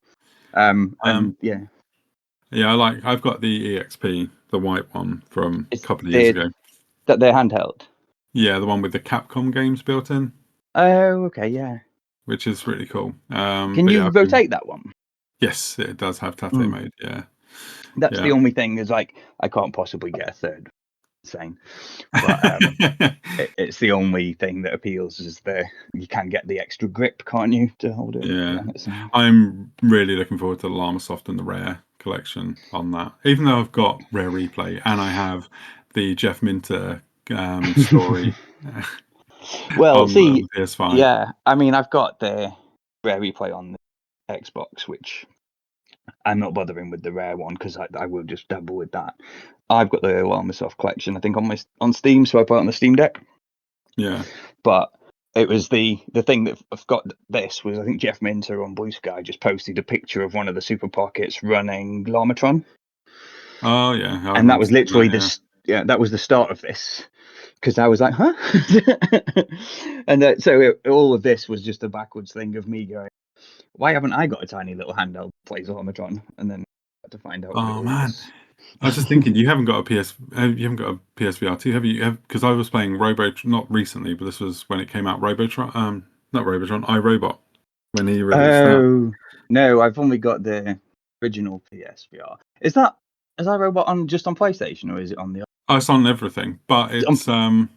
And yeah. Yeah, I've got the EXP, the white one from a couple of years ago. That they're handheld. Yeah, the one with the Capcom games built in. Oh, okay, yeah. Which is really cool. Can you rotate that one? Yes, it does have Tate mode. Yeah. That's the only thing. Is like I can't possibly get a third. Insane. But it's the only thing that appeals is you can get the extra grip, can't you, to hold it? Yeah. I'm really looking forward to the Llamasoft and the Rare collection on that. Even though I've got Rare Replay and I have the Jeff Minter story. Well, on the PS5. Yeah, I mean, I've got the Rare Replay on the Xbox, which I'm not bothering with the Rare one because I will just dabble with that. I've got the Llamasoft collection, I think, on Steam, so I put it on the Steam Deck. Yeah. But it was the thing that I've got this was, I think Jeff Minter on Blue Sky just posted a picture of one of the Super Pockets running Llamatron. Oh yeah, and that was literally that was the start of this, because I was like, huh? And so all of this was just a backwards thing of me going, why haven't I got a tiny little handheld that plays Llamatron? And then I had to find out. Oh man, I was just thinking, you haven't got a PSVR 2, have you? Because I was playing not recently, but this was when it came out. Not Robotron, iRobot, when he released that. No, I've only got the original PSVR. Is that Is iRobot just on PlayStation, or is it on the? Oh, it's on everything, but it's the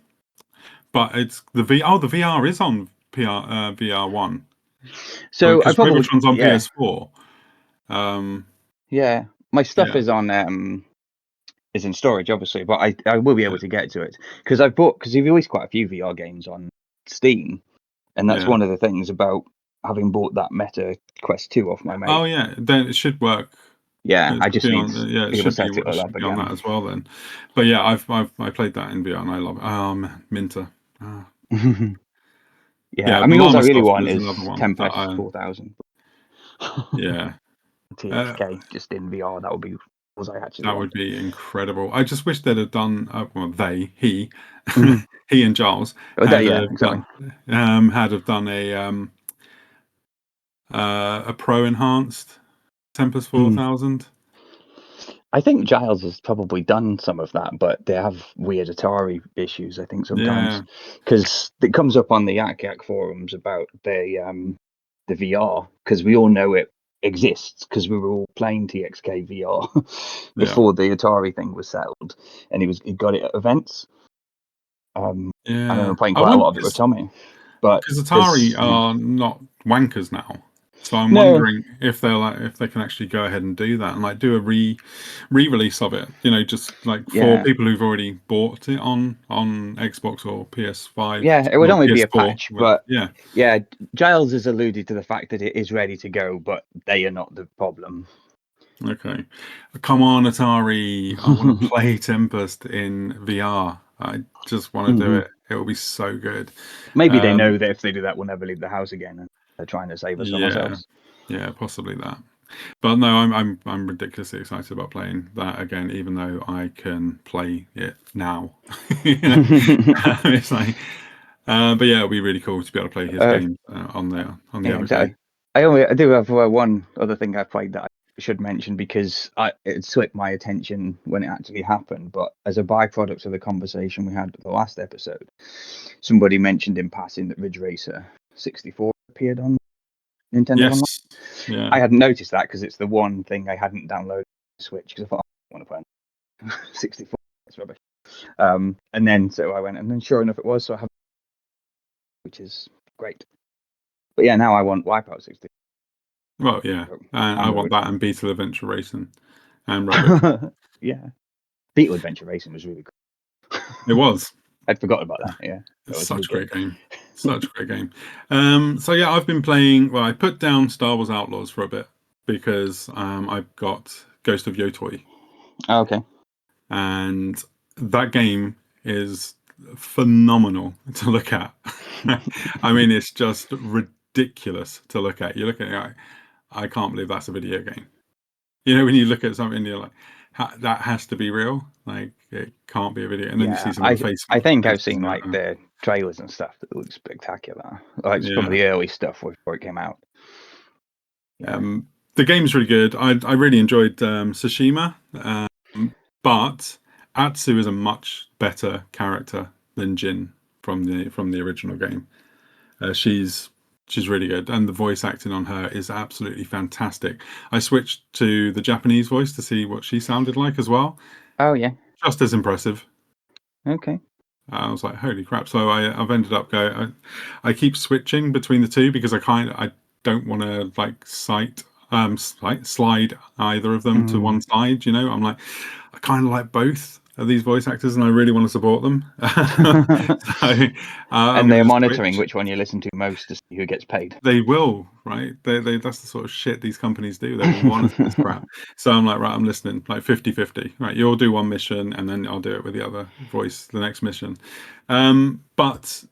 VR. Oh, the VR is on VR1. So I Because probably which one's on PS4? Yeah, my stuff Yeah. is on is in storage, obviously, but I will be able to get to it because you've released quite a few VR games on Steam, and that's one of the things about having bought that Meta Quest 2 off my mate. Oh yeah, then it should work. Yeah, I It just should be need on. to Yeah, be it able to should be, set it should up be on that again. as well then. But yeah, I played that in VR and I love it. Minter. Yeah, I the mean, all I Llama really Soft want is is another one that Tempest I 4000. yeah. TXK just in VR. That would be all I actually That want. would be incredible. I just wish they'd have done. Well, he, Mhm. he and Giles Oh, had yeah, have exactly. done a pro enhanced Tempest 4000. I think Giles has probably done some of that, but they have weird Atari issues, I think, sometimes. Because it comes up on the Yak Yak forums about the VR, because we all know it exists, because we were all playing TXK VR before the Atari thing was settled, and he got it at events. I remember playing I quite a wonder lot of it with Tommy. But because Atari there's are not wankers now, so I'm no, wondering if if they can actually go ahead and do that and like do a re-release of it. You know, just like for yeah. people who've already bought it on Xbox or PS5 Yeah, it would or only be a PS4. patch, but Yeah. yeah, Giles has alluded to the fact that it is ready to go, but they are not the problem. Okay. Come on, Atari. I want to play Tempest in VR. I just want to do it. It will be so good. Maybe they know that if they do that, we'll never leave the house again, and they're trying to save us from Yeah. ourselves. Yeah, possibly that. But no, I'm ridiculously excited about playing that again, even though I can play it now. It's like, but yeah, it'll be really cool to be able to play his game on the Yeah, everything. exactly. I do have one other thing I played that I should mention because it slipped my attention when it actually happened. But as a byproduct of the conversation we had the last episode, somebody mentioned in passing that Ridge Racer 64 appeared on Nintendo Online. Yes. Yeah. I hadn't noticed that because it's the one thing I hadn't downloaded on Switch because I thought I want to play 64. That's rubbish. And then so I went, and then sure enough it was. So I have, which is great. But yeah, now I want Wipeout 60. Well, yeah. I want that and Beetle Adventure Racing and Rabbit. Yeah. Beetle Adventure Racing was really cool. It was. I'd forgotten about that. Yeah. It's such a great game. Such a great game. So yeah, I've been playing. Well, I put down Star Wars Outlaws for a bit because I've got Ghost of Yotei. Oh, okay. And that game is phenomenal to look at. I mean, it's just ridiculous to look at. You look at it, like, I can't believe that's a video game. You know, when you look at something, you're like, that has to be real. Like, it can't be a video. And then you see some of the faces. I think I've seen like the trailers and stuff that look spectacular. Like some of the early stuff before it came out. Yeah. The game's really good. I really enjoyed Tsushima, but Atsu is a much better character than Jin from the original game. She's really good, and the voice acting on her is absolutely fantastic. I switched to the Japanese voice to see what she sounded like as well. Oh yeah, just as impressive. Okay. I was like, holy crap! So I've ended up going. I keep switching between the two because I don't want to like slide either of them to one side. You know, I'm like, I kind of like both of these voice actors, and I really want to support them. And they're monitoring which one you listen to most to see who gets paid. They will, right? They that's the sort of shit these companies do. They will monitor this crap. So I'm like, right, I'm listening, like 50-50. Right, you'll do one mission, and then I'll do it with the other voice, the next mission. But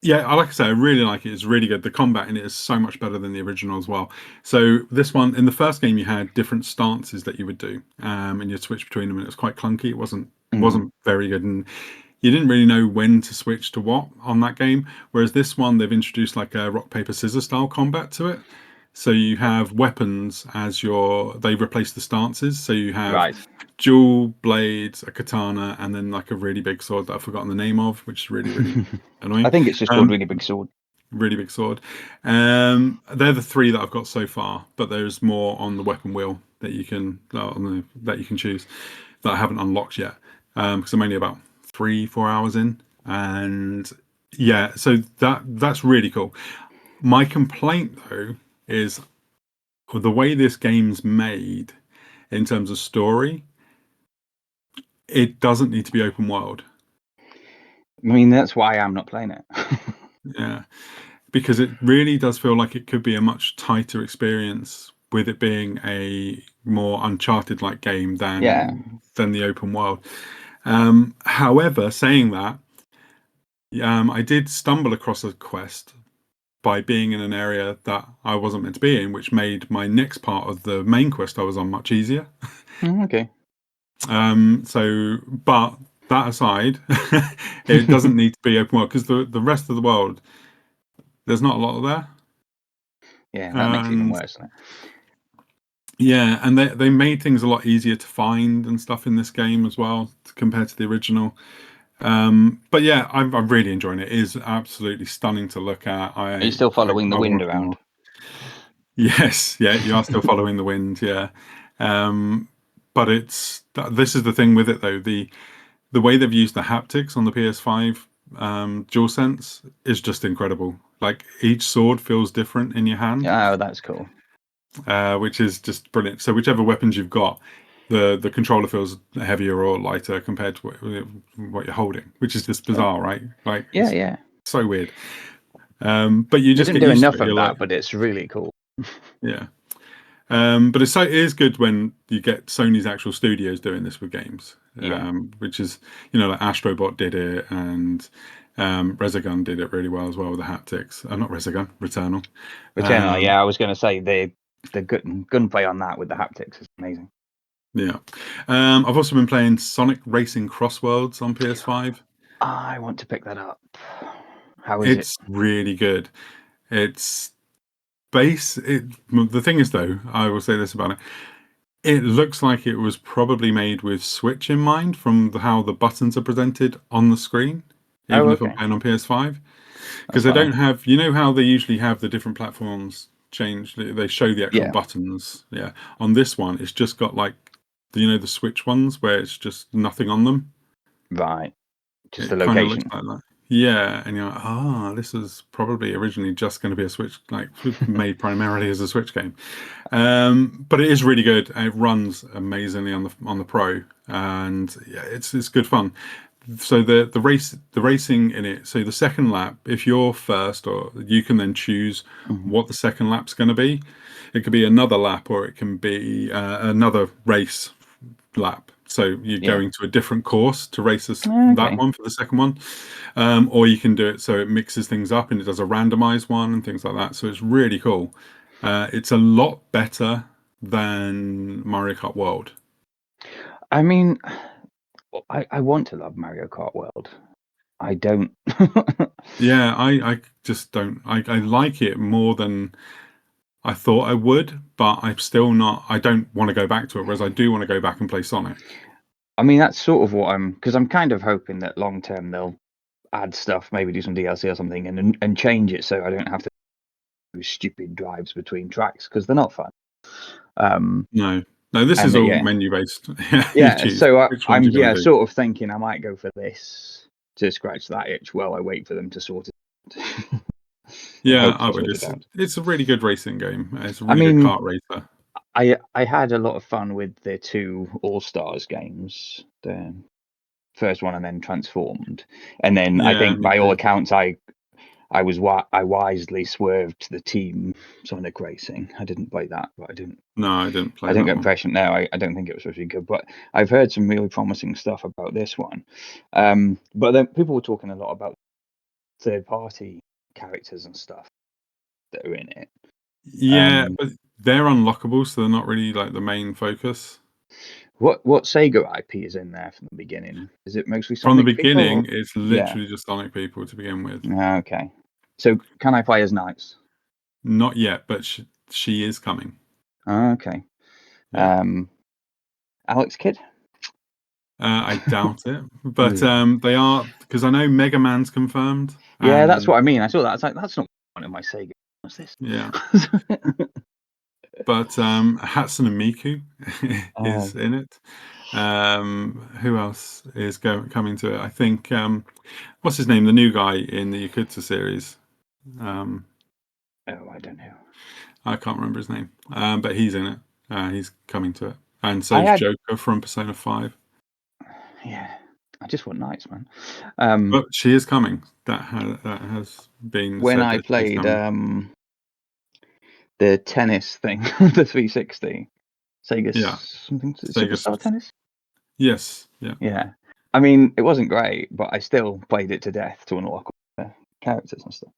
yeah, like I say, I really like it. It's really good. The combat in it is so much better than the original as well. So this one, in the first game, you had different stances that you would do, and you'd switch between them, and it was quite clunky. It wasn't very good, and you didn't really know when to switch to what on that game. Whereas this one, they've introduced like a rock paper scissors style combat to it. So you have weapons as they replace the stances. So you have dual blades, a katana, and then like a really big sword that I've forgotten the name of, which is really, really annoying. I think it's just called really big sword. Really big sword. They're the three that I've got so far, but there's more on the weapon wheel that you can choose that I haven't unlocked yet, because I'm only about 3-4 hours in, and yeah, so that's really cool. My complaint though is the way this game's made in terms of story. It doesn't need to be open world. I mean, that's why I'm not playing it. Yeah, because it really does feel like it could be a much tighter experience with it being a more Uncharted like game than the open world. However, saying that, I did stumble across a quest by being in an area that I wasn't meant to be in, which made my next part of the main quest I was on much easier. Okay. But that aside, it doesn't need to be open world, because the rest of the world, there's not a lot there. Yeah, that makes it even And worse, doesn't it? yeah, and they made things a lot easier to find and stuff in this game as well compared to the original. But yeah, I'm really enjoying it. It is absolutely stunning to look at. Are you still following the wind around? Yes, yeah, you are still following the wind. Yeah, but this is the thing with it though. The way they've used the haptics on the PS5 DualSense is just incredible. Like each sword feels different in your hand. Oh, that's cool. Which is just brilliant. So whichever weapons you've got, the controller feels heavier or lighter compared to what you're holding, which is just bizarre, right? Like, yeah, so weird. But you just didn't get do used enough to it. of You're that, like, but it's really cool. yeah. But it is good when you get Sony's actual studios doing this with games, which is, like Astrobot did it, and Resogun did it really well as well with the haptics. Not Resogun, Returnal. Returnal, I was going to say the gunplay on that with the haptics is amazing. Yeah. I've also been playing Sonic Racing Crossworlds on PS5. I want to pick that up. How is it? It's really good. It's the thing is though, I will say this about it. It looks like it was probably made with Switch in mind from how the buttons are presented on the screen, even if I'm playing on PS5. Because they don't have, how they usually have the different platforms change. They show the actual buttons. Yeah. On this one, it's just got like, the Switch ones where it's just nothing on them. Right. Just the It kind of looks location. like that. Yeah, and you're like, this was probably originally just going to be a Switch, like made primarily as a Switch game. But it is really good. And it runs amazingly on the Pro, and yeah, it's good fun. So the racing in it. So the second lap, if you're first, or you can then choose what the second lap's going to be. It could be another lap, or it can be another race lap. So you're going to a different course to race that one for the second one, or you can do it so it mixes things up and it does a randomized one and things like that. So it's really cool. It's a lot better than Mario Kart World. I mean, I want to love Mario Kart World. I don't. Yeah, I just don't. I like it more than I thought I would, but I'm still not. I don't want to go back to it, whereas I do want to go back and play Sonic. I mean, that's sort of what because I'm kind of hoping that long term they'll add stuff, maybe do some DLC or something, and change it so I don't have to do stupid drives between tracks because they're not fun. No, this is all menu based. Yeah, so I'm do. sort of thinking I might go for this to scratch that itch while I wait for them to sort it. Yeah, I would. It's a really good racing game. It's a really good kart racer. I had a lot of fun with the two All Stars games, the first one and then Transformed, and then I think by all accounts I wisely swerved to the Team Sonic Racing. I didn't play that, but I didn't. No, I didn't play. I didn't get impression. No, I don't think it was supposed to be good. But I've heard some really promising stuff about this one. But then people were talking a lot about third-party characters and stuff that are in it. Yeah, but they're unlockable, so they're not really like the main focus. What Sega IP is in there from the beginning? Is it mostly Sonic from the beginning? People, it's literally just Sonic people to begin with. Okay, so can I play as Knights? Not yet, but she is coming. Okay. Yeah. Alex Kidd? I doubt it, but they are, because I know Mega Man's confirmed. Yeah, that's what I mean. I saw that. It's like, that's not one of my Sega. What's this? Yeah. But Hatsune Miku is Oh, in it. Who else is coming to it? I think what's his name? The new guy in the Yakuza series. I don't know. I can't remember his name, but he's in it. He's coming to it, and I so's had, Joker from Persona 5. yeah. I just want Knights, man. But she is coming. That has been When said I that she's played coming. the tennis thing, the 360, Sega Yeah, something, Sega's. Superstar Tennis. Yes, yeah, Yeah, I mean, it wasn't great, but I still played it to death to unlock all the characters and stuff.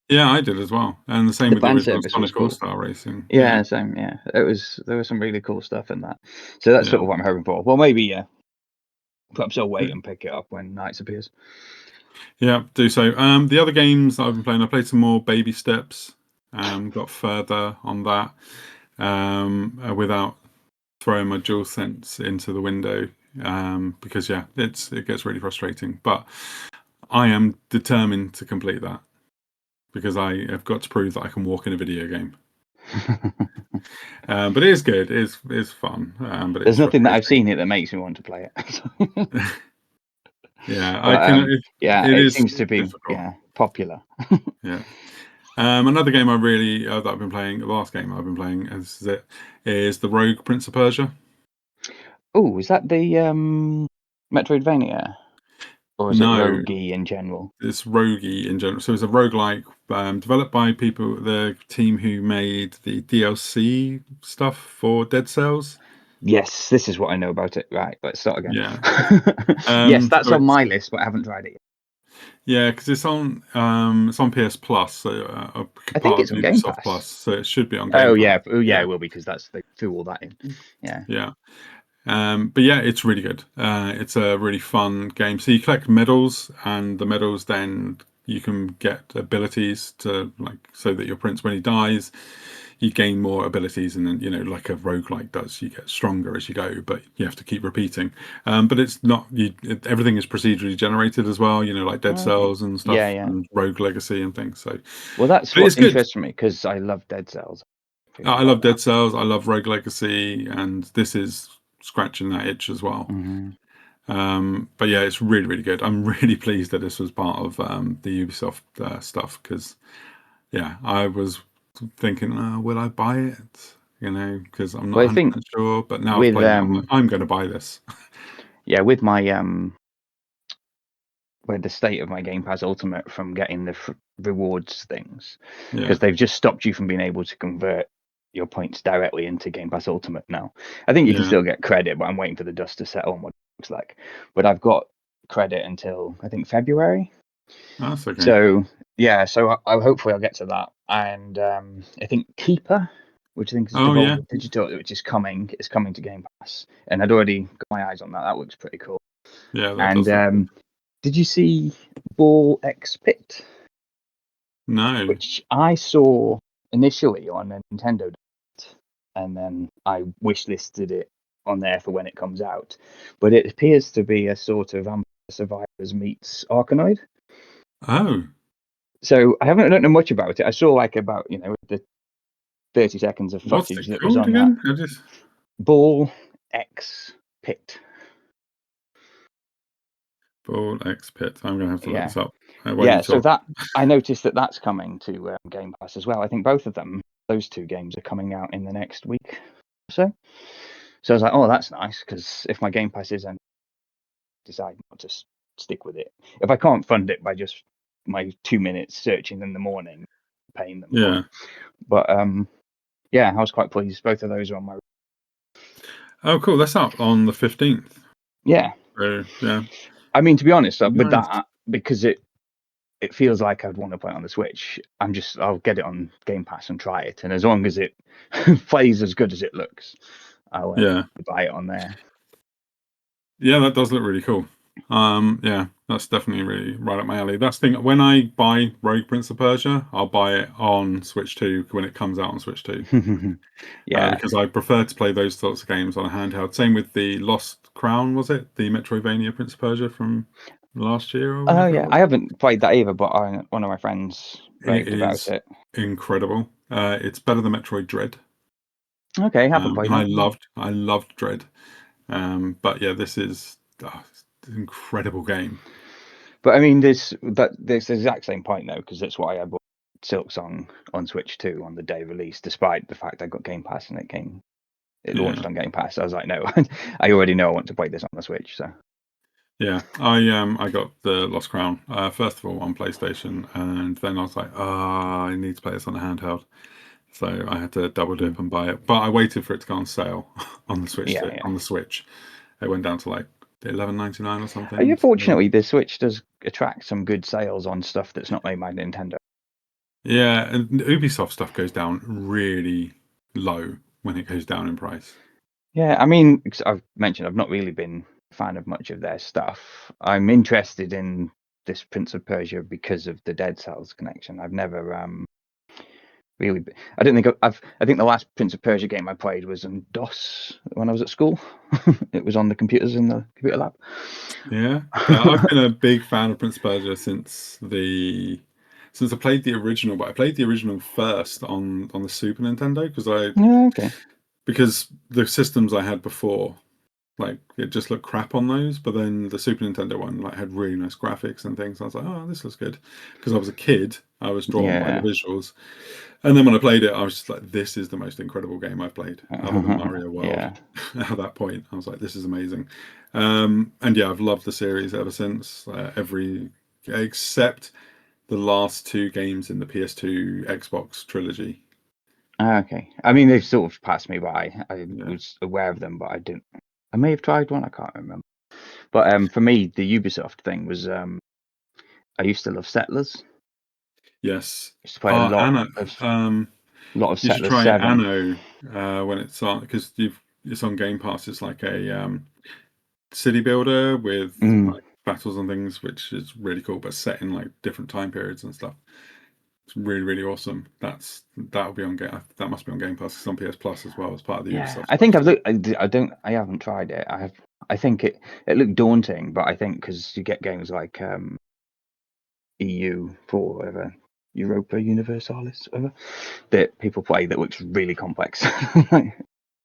yeah. I did as well, and the same The with the fan original service was Sonic All cool. Star Racing. Yeah, Yeah, same. Yeah, there was some really cool stuff in that. So that's yeah. sort of what I'm hoping for. Well, maybe perhaps I'll wait and pick it up when Knights appears. Yeah, do so. The other games I've been playing, I played some more Baby Steps. Got further on that without throwing my DualSense into the window because it gets really frustrating. But I am determined to complete that because I have got to prove that I can walk in a video game. But it is good. It's fun. But There's it's nothing that I've frustrating. seen here that makes me want to play it. Yeah, I But can. yeah, It it is seems to be difficult. popular. Yeah. Another game I really that I've been playing. The last game I've been playing is the Rogue Prince of Persia. Oh, is that the Metroidvania, or is it No, Roguey in general? it's roguey in general. So it's a roguelike developed by the team who made the DLC stuff for Dead Cells. Yes, this is what I know about it. Right, let's start again. Yeah. Yes, that's So on it's my list, but I haven't tried it yet. yeah, because it's on PS Plus, so I think part it's of on Game Ubisoft Plus, Pass. so it should be on Oh Game Pass. yeah, Yeah, it will be because they threw all that in. Yeah. yeah. But yeah, it's really good. It's a really fun game. So you collect medals, and the medals then you can get abilities to so that your prince, when he dies, you gain more abilities, and then like a roguelike does, you get stronger as you go, but you have to keep repeating. But it's not everything is procedurally generated as well. Like Dead Oh, okay. Cells and Yeah, stuff, yeah. and Rogue Legacy and things. So, Well, that's but what it's good. interests me because I love Dead Cells. I Like love Dead Cells. I love Rogue Legacy, and this is scratching that itch as well. hmm But yeah, it's really, really good. I'm really pleased that this was part of the Ubisoft stuff because, yeah, I was thinking, will I buy it? Because I'm not Well, I think 100% sure. But now I've with played it, I'm going to buy this. with my with the state of my Game Pass Ultimate from getting the rewards things, Yeah, because they've just stopped you from being able to convert your points directly into Game Pass Ultimate now. I think you can yeah, still get credit, but I'm waiting for the dust to settle on what it looks like. But I've got credit until I think February. that's okay. So yeah, so hopefully I'll get to that. And I think Keeper, which I think is Oh yeah, Devolver Digital, which is coming to Game Pass, and I'd already got my eyes on that. That looks pretty cool. yeah, that And does look good. did you see Ball X Pit, No, which I saw initially on a Nintendo Direct, and then I wishlisted it on there for when it comes out. But it appears to be a sort of Vampire Survivors meets Arkanoid. oh, So I don't know much about it. I saw about the 30 seconds of what's footage it that was called on that. again? I just Ball X Pit. Ball X Pit. I'm going to have to look Yeah. this up while you Yeah, so talk. that I noticed that's coming to Game Pass as well. I think both of those two games are coming out in the next week or so. So I was like, oh, that's nice, because if my Game Pass is, and decide not to stick with it. If I can't fund it by just my 2 minutes searching in the morning, paying them for Yeah. it. But yeah, I was quite pleased. Both of those are on my. Oh, cool. That's up on the 15th. Yeah. So yeah, I mean, to be honest, with nice. that, because it feels like I'd want to play it on the Switch, I'll get it on Game Pass and try it. And as long as it plays as good as it looks, I'll Yeah. buy it on there. Yeah, that does look really cool. Yeah, that's definitely really right up my alley. That's the thing. When I buy Rogue Prince of Persia, I'll buy it on Switch 2 when it comes out on Switch 2. Yeah. Because I prefer to play those sorts of games on a handheld. Same with the Lost Crown, was it? The Metroidvania Prince of Persia from last year or Oh whenever it yeah, was. I haven't played that either, but one of my friends It raved about is it. incredible. It's better than Metroid Dread. Okay, haven't played and I that. loved Dread. But yeah, this is it's an incredible game. But I mean, this the exact same point though, because that's why I bought Silksong on Switch 2 on the day of release, despite the fact I got Game Pass and it launched Yeah. on Game Pass. I was like, no, I already know I want to play this on the Switch. So Yeah, I got the Lost Crown first of all on PlayStation, and then I was like, I need to play this on a handheld, so I had to double dip and buy it. But I waited for it to go on sale on the Switch. yeah, yeah. On the Switch, it went down to like $11.99 or something. Unfortunately, the Switch does attract some good sales on stuff that's not made by Nintendo. Yeah, and Ubisoft stuff goes down really low when it goes down in price. Yeah, I mean, 'cause I've mentioned I've not really been a fan of much of their stuff. I'm interested in this Prince of Persia because of the Dead Cells connection. I've never really. I don't think I think the last Prince of Persia game I played was in DOS when I was at school. It was on the computers in the computer lab. Yeah, I've been a big fan of Prince of Persia since I played the original, but I played the original first on the Super Nintendo Yeah, okay. because the systems I had before, like it just looked crap on those, but then the Super Nintendo one like had really nice graphics and things. I was like, oh, this looks good, because I was a kid. I was drawn by the Yeah. visuals, and then when I played it, I was just like, this is the most incredible game I've played, other than Mario World. Yeah. At that point, I was like, this is amazing. And yeah, I've loved the series ever since. Except the last two games in the PS2 Xbox trilogy. Okay. I mean, they've sort of passed me by. I Yeah. was aware of them, but I didn't. I may have tried one. I can't remember. But for me, the Ubisoft thing was I used to love Settlers. Yes. Used to play a lot Anno. of You should Settlers try 7. Anno when it's on, because it's on Game Pass. It's like a city builder with Mm. like battles and things, which is really cool, but set in like different time periods and stuff. It's really, really awesome. That'll be on Game. That must be on Game Pass. It's on PS Plus as well as part of the Yeah, Ubisoft I stuff. think I've So looked. I don't. I haven't tried it. I think it looked daunting, but I think because you get games like EU for whatever, Europa Universalis, whatever, that people play that looks really complex.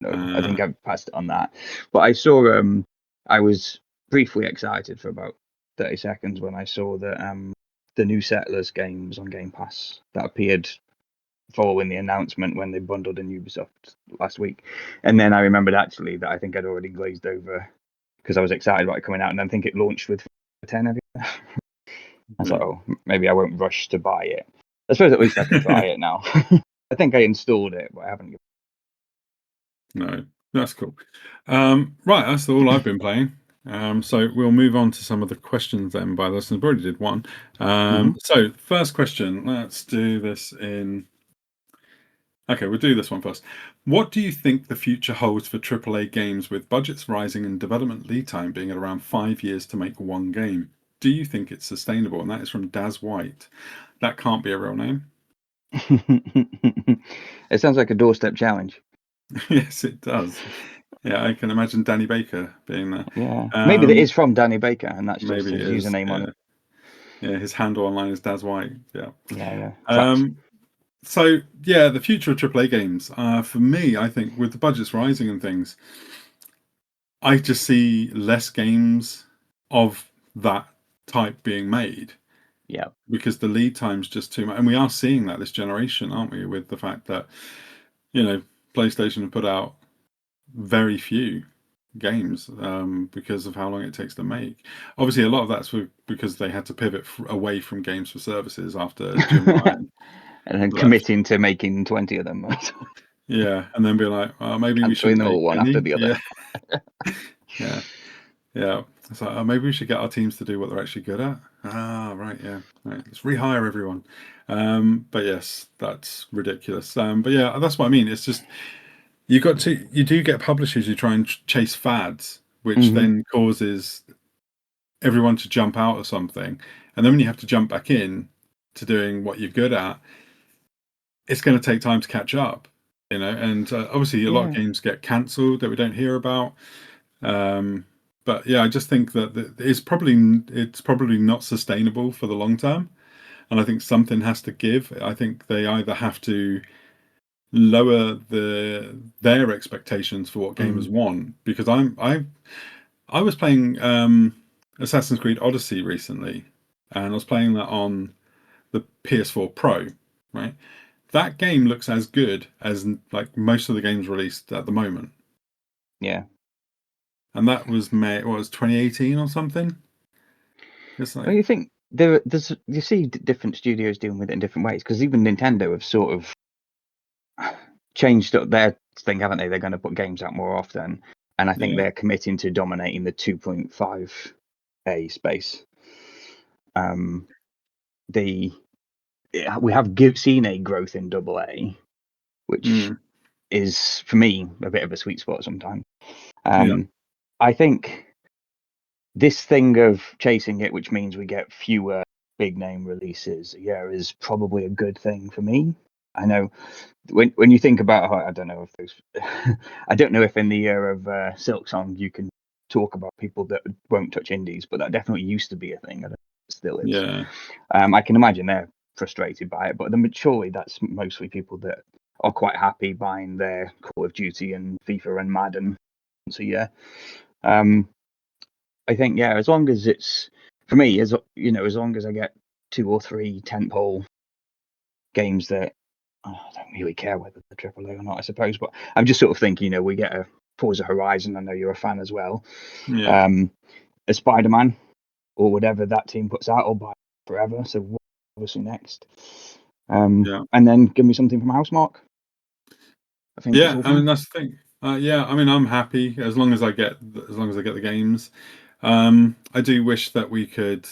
No, I think I've passed it on that. But I saw I was briefly excited for about 30 seconds when I saw that the new Settlers game was on Game Pass that appeared following the announcement when they bundled in Ubisoft last week. And then I remembered actually that I think I'd already glazed over because I was excited about it coming out, and I think it launched with 10 of it. I thought, oh, maybe I won't rush to buy it. I suppose at least I can try it now. I think I installed it, but I haven't. no, that's cool. Right, that's all I've been playing. So we'll move on to some of the questions then by listeners. We already did one. So first question, let's do this in. Okay, we'll do this one first. What do you think the future holds for AAA games with budgets rising and development lead time being at around 5 years to make one game? Do you think it's sustainable? And that is from Daz White. That can't be a real name. It sounds like a doorstep challenge. Yes, it does. Yeah, I can imagine Danny Baker being there. Yeah, maybe that is from Danny Baker, and that's just Maybe it his is. username on Yeah, it. yeah. His handle online is Daz White. Yeah. Yeah, facts. Um, so yeah, the future of AAA games. For me, I think with the budgets rising and things, I just see less games of that type being made Yeah. because the lead time's just too much. And we are seeing that this generation, aren't we? With the fact that, PlayStation have put out very few games because of how long it takes to make. Obviously, a lot of that's because they had to pivot away from games for services after Jim Ryan And then left. committing to making 20 of them, Yeah, and then be like, well, maybe we cancelling shouldn't them make all one after any. the other. Yeah, yeah. Yeah. So maybe we should get our teams to do what they're actually good at. Ah, right. Yeah. Right. Let's rehire everyone. But yes, that's ridiculous. But yeah, that's what I mean. It's just you do get publishers who try and chase fads, which Hmm. then causes everyone to jump out of something, and then when you have to jump back in to doing what you're good at, it's going to take time to catch up. And obviously a lot of Yeah. games get cancelled that we don't hear about. But yeah, I just think that it's probably not sustainable for the long term, and I think something has to give. I think they either have to lower their expectations for what gamers want, because I was playing Assassin's Creed Odyssey recently, and I was playing that on the PS4 Pro, right? That game looks as good as like most of the games released at the moment. Yeah. And that was May, what was 2018 or something? It's Well, like, you think there's you see different studios dealing with it in different ways, because even Nintendo have sort of changed up their thing, haven't they? They're going to put games out more often, and I think yeah, they're committing to dominating the 2.5A space. We have seen a growth in AA, which is for me a bit of a sweet spot sometimes. yeah, I think this thing of chasing it, which means we get fewer big name releases a year, is probably a good thing for me. I know when you think about, I don't know if those, I don't know if in the year of Silksong you can talk about people that won't touch indies, but that definitely used to be a thing. I don't know if it still is. yeah, I can imagine they're frustrated by it, but surely that's mostly people that are quite happy buying their Call of Duty and FIFA and Madden once a year. I think, yeah, as long as it's, for me, as as long as I get 2 or 3 tentpole games that I don't really care whether they're AAA or not, I suppose. But I'm just sort of thinking, we get a Forza Horizon. I know you're a fan as well. yeah, A Spider-Man or whatever that team puts out, I'll buy forever. So what obviously next? yeah. And then give me something from Housemarque. I think it's Yeah, all I mean fine. that's the thing. Yeah, I mean I'm happy as long as I get the games. I do wish that we could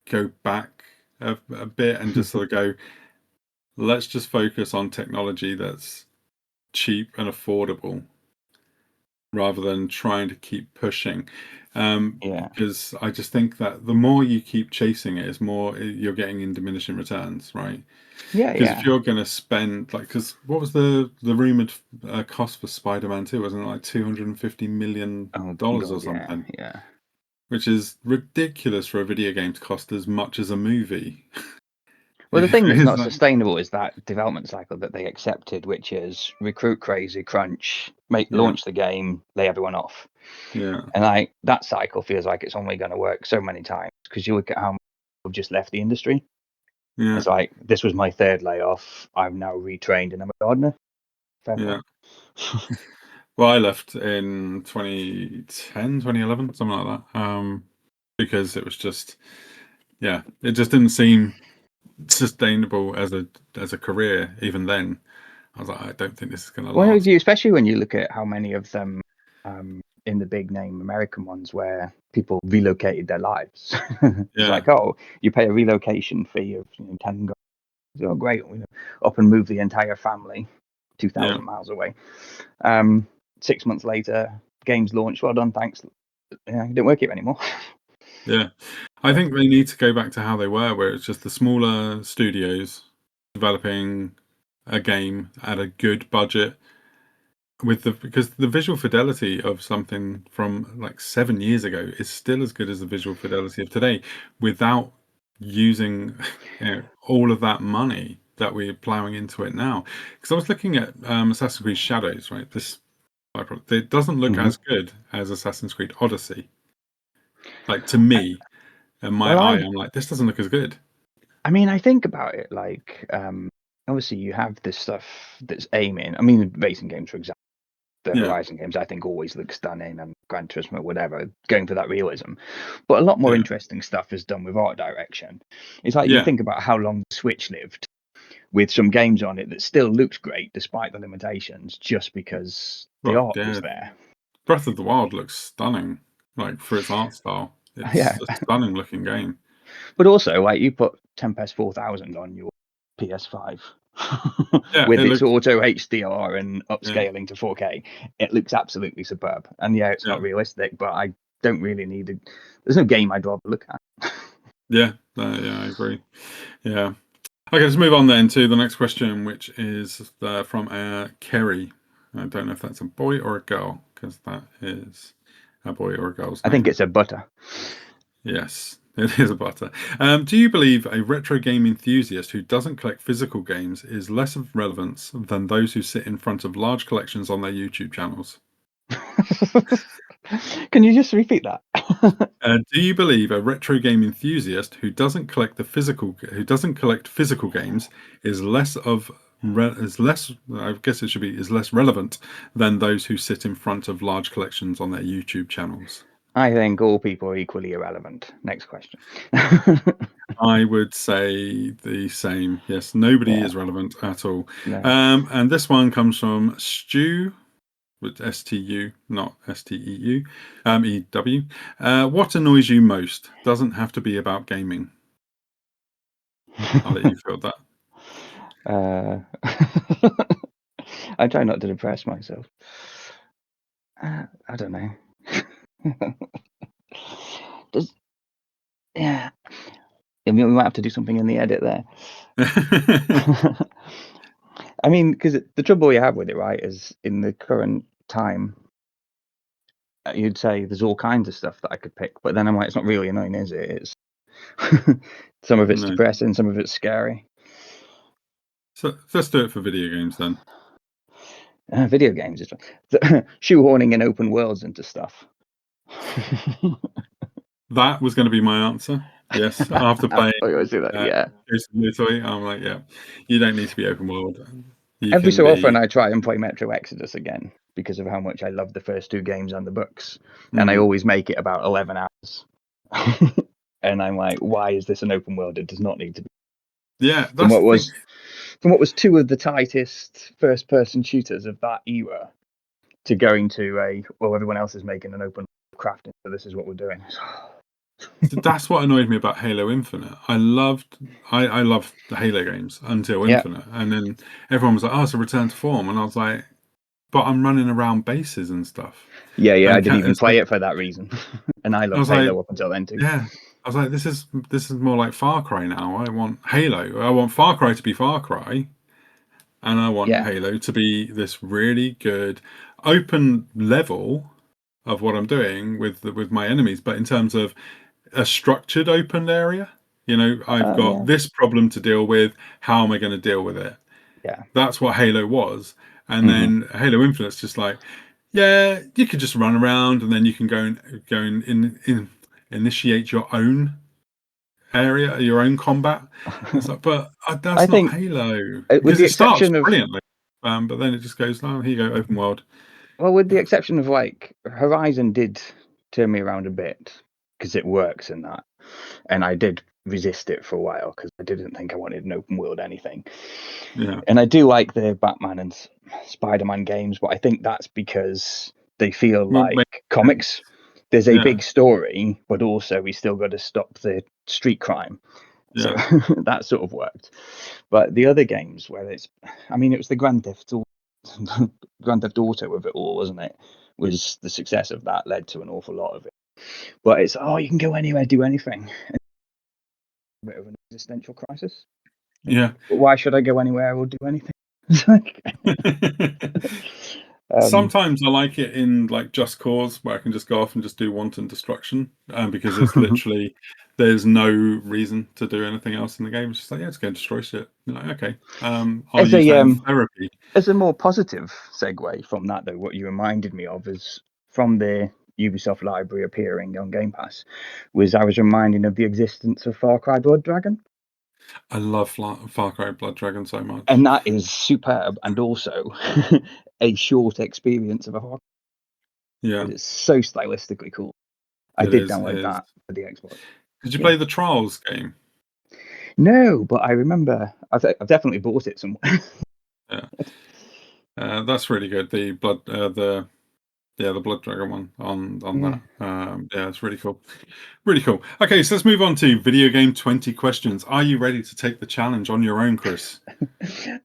go back a bit and just sort of go, let's just focus on technology that's cheap and affordable rather than trying to keep pushing. Yeah, Because I just think that the more you keep chasing it, is more you're getting in diminishing returns, right? yeah, Because if yeah. you're going to spend like, because what was the rumored cost for Spider-Man 2? Wasn't it like $250 million Oh or God, yeah, something? yeah. Which is ridiculous for a video game to cost as much as a movie. Well, the thing that's It's not like, sustainable is that development cycle that they accepted, which is recruit crazy, crunch, yeah, launch the game, lay everyone off. yeah, And that cycle feels like it's only going to work so many times, because you look at how many people have just left the industry. yeah, It's like, this was my third layoff. I'm now retrained and I'm a gardener. Fair play. yeah. Well, I left in 2010, 2011, something like that. Because it was just, yeah, it just didn't seem sustainable as a career. Even then, I was like, I don't think this is going to Well, last. especially when you look at how many of them in the big name American ones where people relocated their lives. It's Yeah, like, oh, you pay a relocation fee of 10 grand. Oh, great. Up and move the entire family yeah, 2,000 miles away. 6 months later, game's launched. Well done, thanks. Yeah, it didn't work here anymore. yeah. I Yeah. think they need to go back to how they were, where it's just the smaller studios developing a game at a good budget because the visual fidelity of something from like 7 years ago is still as good as the visual fidelity of today without using all of that money that we're plowing into it now. Because I was looking at Assassin's Creed Shadows, right? It doesn't look Mhm. as good as Assassin's Creed Odyssey. Like to me, in my Well, eye, I'm like, this doesn't look as good. I mean, I think about it like, obviously you have this stuff that's aiming. I mean, racing games, for example, the Yeah, Horizon games, I think always look stunning, and Gran Turismo, whatever, going for that realism. But a lot more yeah, interesting stuff is done with art direction. It's like you yeah. think about how long the Switch lived with some games on it that still looks great despite the limitations, just because the Well, art was yeah. there. Breath of the Wild looks stunning, like for its art style. It's Yeah, a stunning looking game. but also like you put Tempest 4000 on your PS5 Yeah, with it its looks. auto HDR and Yeah, upscaling to 4K. It looks absolutely superb. And yeah, it's yeah, not realistic, but I don't really need it. There's no game I'd rather look at. yeah. Yeah, I agree. Yeah. Okay, let's move on then to the next question, which is from Kerry. I don't know if that's a boy or a girl, because that is a boy or a girl's I think name. it's a butter. Yes. It is a butter. Do you believe a retro game enthusiast who doesn't collect physical games is less of relevance than those who sit in front of large collections on their YouTube channels? Can you just repeat that? Do you believe a retro game enthusiast who doesn't collect physical games is less of is less I guess it should be is less relevant than those who sit in front of large collections on their YouTube channels? I think all people are equally irrelevant. Next question. I would say the same. Yes, nobody Yeah, is relevant at all. no. And this one comes from Stu with STU, not STEU, EW. What annoys you most? Doesn't have to be about gaming. I'll let you field that. I try not to depress myself. I don't know. Does yeah. I mean, we might have to do something in the edit there. I mean, because the trouble we have with it, right, is in the current time, you'd say there's all kinds of stuff that I could pick, but then I'm like, it's not really annoying, is it? It's some of it's No. depressing, some of it's scary. So let's do it for video games then. Video games is shoehorning in open worlds into stuff. That was going to be my answer. Yes, after playing I always do that. Yeah. Yotei, I'm like, yeah, you don't need to be open world. You Every can so be. often, I try and play Metro Exodus again because of how much I love the first two games and the books, and I always make it about 11 hours. And I'm like, why is this an open world? It does not need to be. Yeah, From that's what was two of the tightest first-person shooters of that era, to going to everyone else is making an open crafting, so this is what we're doing. that's what annoyed me about Halo Infinite. I loved the Halo games until Yeah. Infinite, and then everyone was like, "Oh, it's a return to form," and I was like, "But I'm running around bases and stuff." Yeah, And I didn't even it's play like, it for that reason, and I I loved was like, Halo up until then too. yeah, I was like, this is more like Far Cry now. I want Halo. I want Far Cry to be Far Cry, and I want Yeah. Halo to be this really good open level of what I'm doing with my enemies, but in terms of a structured open area. I've got Yeah. this problem to deal with. How am I going to deal with it? Yeah. That's what Halo was. And then Halo Infinite's just like, yeah, you could just run around and then you can go and initiate your own area, your own combat. It's like, but that's I not think, Halo, with because the it starts exception of brilliantly, but then it just goes, oh, here you go, open world. Well, with the exception of like Horizon did turn me around a bit because it works in that, and I did resist it for a while because I didn't think I wanted an open world anything. Yeah. And I do like the Batman and Spider-Man games, but I think that's because they feel Well, like comics. There's a yeah, big story, but also we still got to stop the street crime. So yeah, that sort of worked. But the other games where it was the Grand Theft Auto of it all, wasn't it? Was the success of that led to an awful lot of it. But it's you can go anywhere, do anything. A bit of an existential crisis. yeah. But why should I go anywhere or do anything? Sometimes I like it in like Just Cause, where I can just go off and just do wanton destruction, because it's literally there's no reason to do anything else in the game. It's just like, yeah, just go and destroy shit. You're like, okay, I'll As use that in a therapy. as a more positive segue from that, though, what you reminded me of is from the Ubisoft library appearing on Game Pass, I was reminded of the existence of Far Cry Blood Dragon. I love Far Cry Blood Dragon so much. And that is superb, and also a short experience of a Far Cry. Yeah, It's so stylistically cool. I it did is. download It is. that for the Xbox. Did you Yeah. play the Trials game? No, but I remember I've definitely bought it somewhere. Yeah, that's really good. The Blood Dragon one on Yeah. that. Yeah, it's really cool. Really cool. Okay, so let's move on to video game 20 questions. Are you ready to take the challenge on your own, Chris?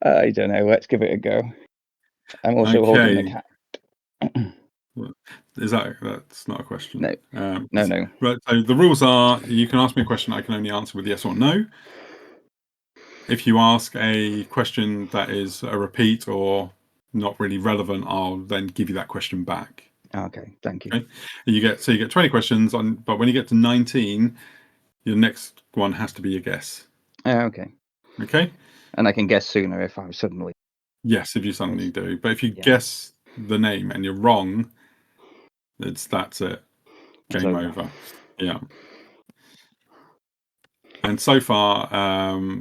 I don't know. Let's give it a go. I'm also holding the Okay. cat. That's not a question? No. Right. So the rules are: you can ask me a question I can only answer with yes or no. If you ask a question that is a repeat or not really relevant, I'll then give you that question back. Okay, thank you. Okay. You get 20 questions but when you get to 19, your next one has to be a guess. Okay. Okay. And I can guess sooner if I suddenly. Yes, if you suddenly do. But if you Yeah. guess the name and you're wrong, that's it. Game over. Yeah. And so far,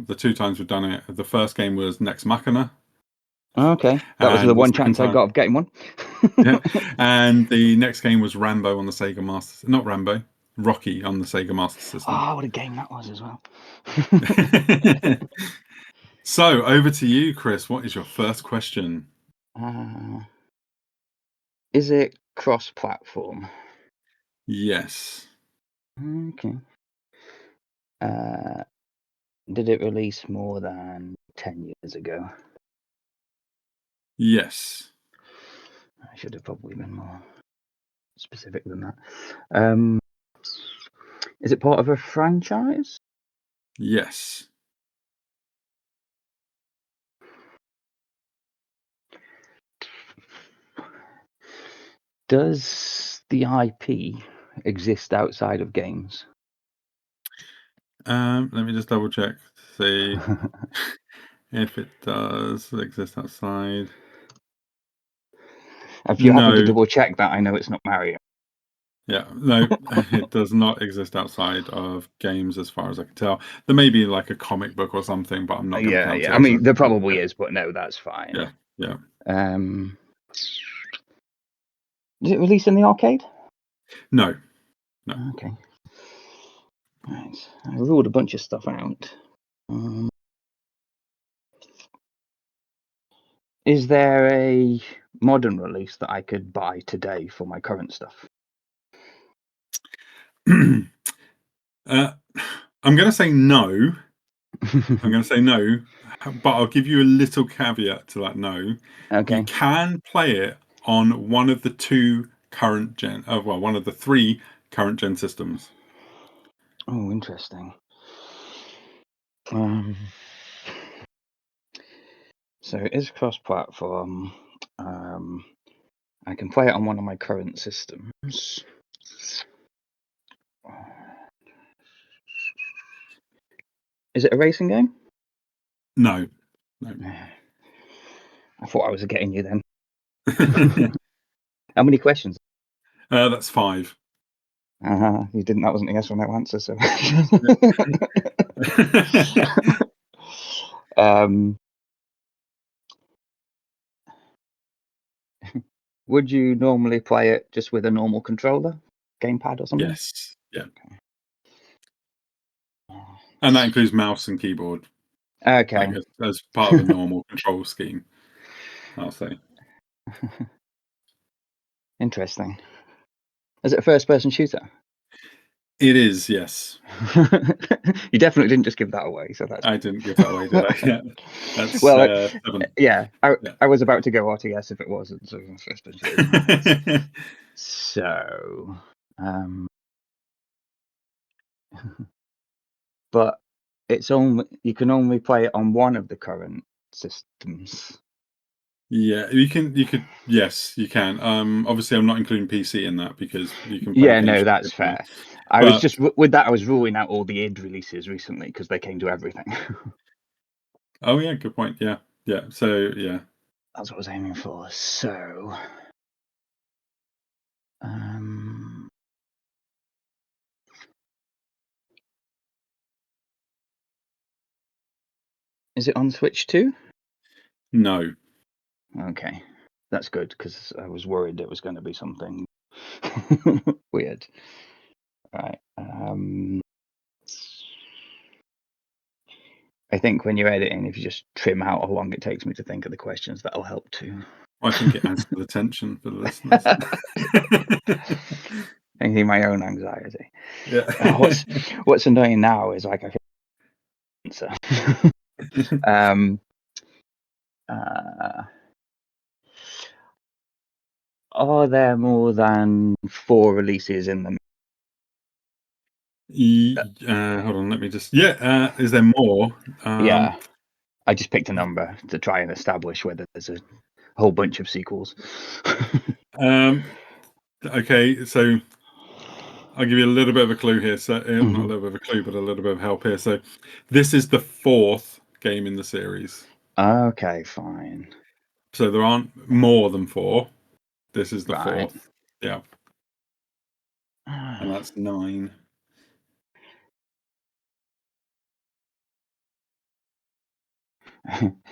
the 2 times we've done it, the first game was Nex Machina. Okay. That was And the one second chance I got of getting one. Yeah. And the next game was Rambo on the Sega Master. Not Rambo, Rocky on the Sega Master System. Oh, what a game that was as well. So over to you, Chris. What is your first question? Is it cross-platform? Yes. Okay. Did it release more than 10 years ago? Yes. I should have probably been more specific than that. Is it part of a franchise? Yes. Does the IP exist outside of games? Let me just double check to see if it does exist outside. If you happen to No. double check that, I know it's not Mario. Yeah, no, it does not exist outside of games as far as I can tell. There may be like a comic book or something, but I'm not going to count it. I mean, there probably is, but no, that's fine. Yeah. Is it released in the arcade? No. Okay. Right. I ruled a bunch of stuff out. Is there a modern release that I could buy today for my current stuff? I'm going to say no. I'm going to say no, but I'll give you a little caveat to that no. Okay. You can play it on one of the 2 current gen, one of the 3 current gen systems. Oh, interesting. So it is cross-platform. I can play it on one of my current systems. Is it a racing game? No. I thought I was getting you then. How many questions? That's 5. You didn't. That wasn't a yes or no answer. So. Would you normally play it just with a normal controller, gamepad or something? Yes. Yeah. And that includes mouse and keyboard. Okay. Like as part of a normal control scheme, I'll say. Interesting. Is it a first-person shooter? It is, yes. You definitely didn't just give that away, so that's. I didn't give that away, did I? Yeah. That's well, 7. Yeah, I was about to go RTS if it wasn't. So first-person shooter. So, but it's only you can only play it on one of the current systems. Yeah, you could. Yes, you can. Obviously, I'm not including PC in that because you can play. Yeah, no, that's fair. I was just with that. I was ruling out all the id releases recently because they came to everything. Oh yeah, good point. Yeah. So yeah, that's what I was aiming for. So, is it on Switch too? No. Okay, that's good because I was worried it was going to be something weird. Right. I think when you're editing, if you just trim out how long it takes me to think of the questions, that'll help too. I think it adds to the tension for the listeners. Thinking my own anxiety. Yeah. What's annoying now is like I can answer. Are there more than 4 releases in them? Hold on, let me just. Yeah, is there more? Yeah, I just picked a number to try and establish whether there's a whole bunch of sequels. Okay, so I'll give you a little bit of a clue here. So, not a little bit of a clue, but a little bit of help here. So, this is the 4th game in the series. Okay, fine. So there aren't more than 4. This is the Right. 4th. Yeah. And that's 9.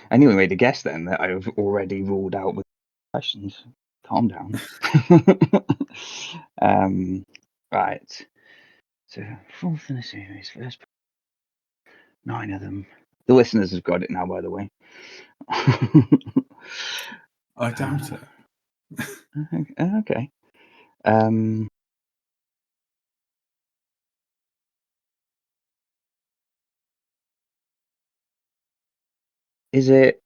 I knew we made a guess then that I've already ruled out with questions. Calm down. Right. So 4th in the series, first 9 of them. The listeners have got it now, by the way. I doubt it. Okay. Is it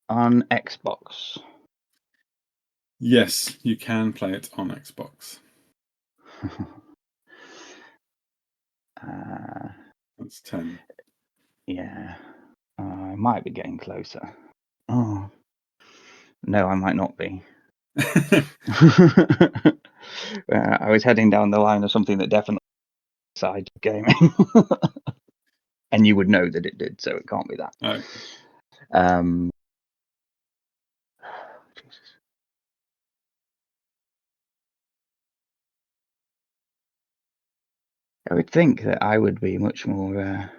on Xbox? Yes, you can play it on Xbox. That's 10. Yeah. I might be getting closer. Oh. No, I might not be. I was heading down the line of something that definitely side gaming. And you would know that it did, so it can't be that. Okay. Jesus. I would think that I would be much more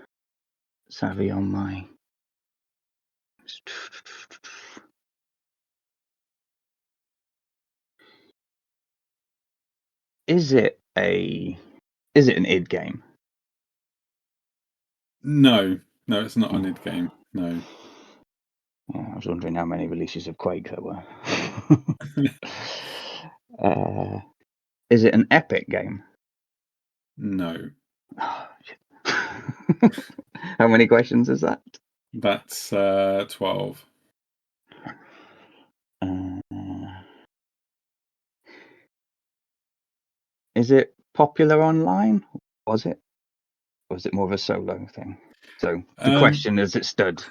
savvy on my. Is it an id game? No, it's not an id game. No. Yeah, I was wondering how many releases of Quake there were. Is it an Epic game? No. Oh, shit. How many questions is that? That's 12. Is it popular online? Was it? Or was it more of a solo thing? So the question is, it stood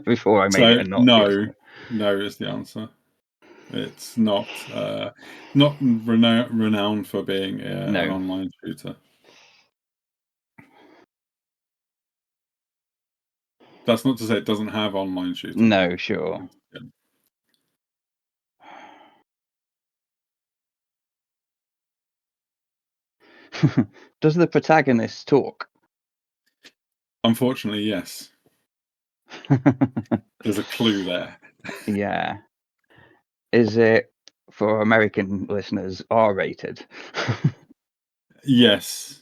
before I made it, and not no is the answer. It's not renowned for being an online shooter. That's not to say it doesn't have online shooting. No, sure. Yeah. Does the protagonist talk? Unfortunately, yes. There's a clue there. Yeah. Is it, for American listeners, R-rated? Yes.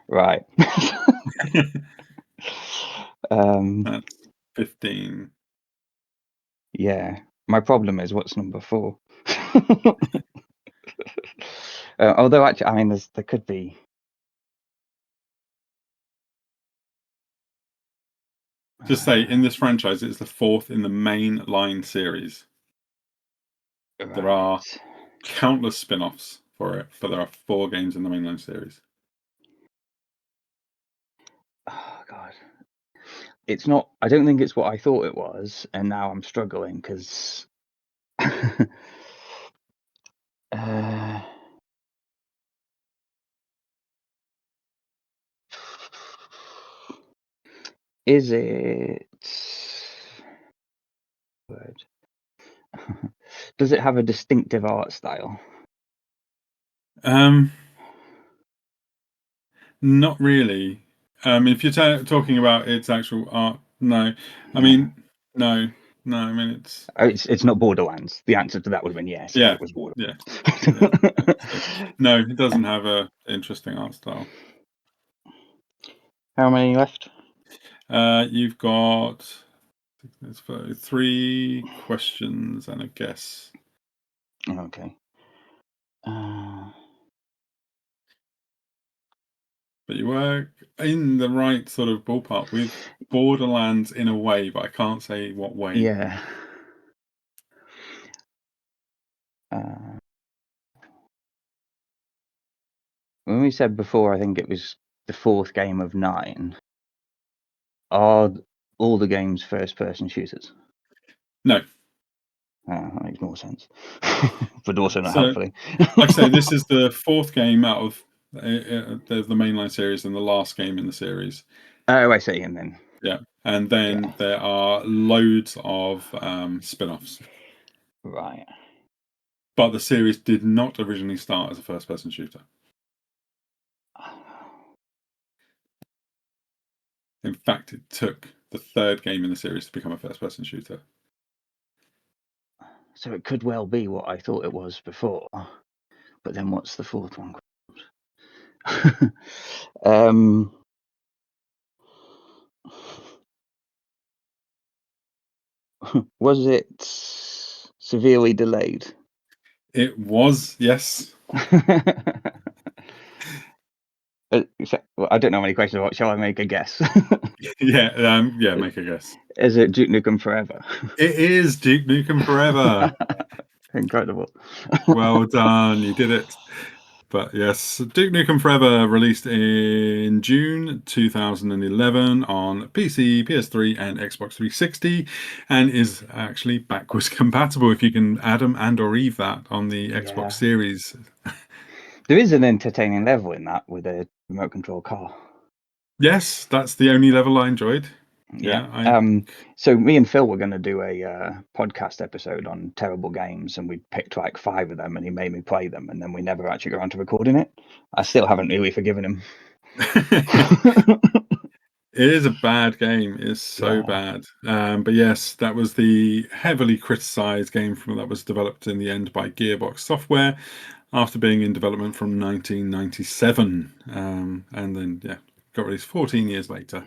Right. That's 15. Yeah. My problem is, what's number 4? Although, actually, I mean, there could be. Just say, in this franchise, it's the 4th in the main line series. Right. There are countless spin-offs for it, but there are 4 games in the mainline series. Oh, God. It's not. I don't think it's what I thought it was, and now I'm struggling because. Is it? Word. Does it have a distinctive art style? Not really. If you're talking about its actual art, no. I mean, no. I mean, it's not Borderlands. The answer to that would have been yes if it was Borderlands. Yeah. No, it doesn't have a interesting art style. How many left? You've got 3 questions and a guess. Okay. But you were in the right sort of ballpark with Borderlands in a way, but I can't say what way. Yeah. When we said before, I think it was the 4th game of 9. Are all the games first-person shooters? No. That makes more sense. But also not So, helpfully. like I say, this is the fourth game out of the mainline series and the last game in the series. Oh, I see. And then Yeah, and then there are loads of spin-offs. right. But the series did not originally start as a first-person shooter. In fact, it took the third game in the series to become a first-person shooter. So it could well be what I thought it was before. But then what's the fourth one? Was it severely delayed? It was, yes. Well, I don't know many questions. What shall I make a guess? Yeah, make a guess. Is it Duke Nukem Forever? It is Duke Nukem Forever. Incredible. Well done, you did it. But yes, Duke Nukem Forever released in June 2011 on PC, PS3, and Xbox 360, and is actually backwards compatible if you can Adam and or Eve that on the Xbox Series. There is an entertaining level in that with a remote control car. Yes, that's the only level I enjoyed. Yeah. So me and Phil were going to do a podcast episode on terrible games, and we picked like 5 of them, and he made me play them, and then we never actually got around to recording it. I still haven't really forgiven him. It is a bad game. It's so bad. But yes, that was the heavily criticized game that was developed in the end by Gearbox Software after being in development from 1997. And then, got released 14 years later.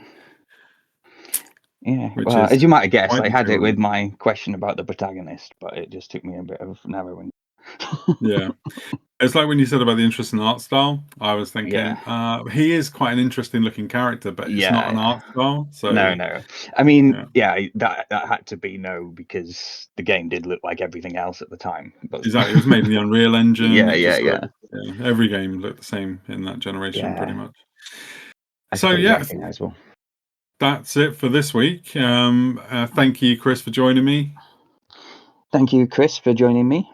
Yeah, well, as you might have guessed, I had it with my question about the protagonist, but it just took me a bit of narrowing. Yeah. It's like when you said about the interesting art style, I was thinking he is quite an interesting looking character, but it's not an art style. So No. I mean, that had to be no, because the game did look like everything else at the time. But exactly, it was made in the Unreal Engine. Yeah. Every game looked the same in that generation, pretty much. So recognizable. That's it for this week. Thank you, Chris, for joining me. Thank you, Chris, for joining me.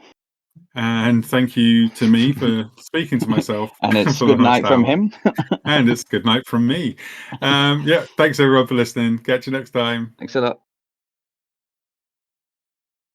And thank you to me for speaking to myself. And it's good night from him. And it's good night from me. Thanks everyone for listening. Catch you next time. Thanks a lot.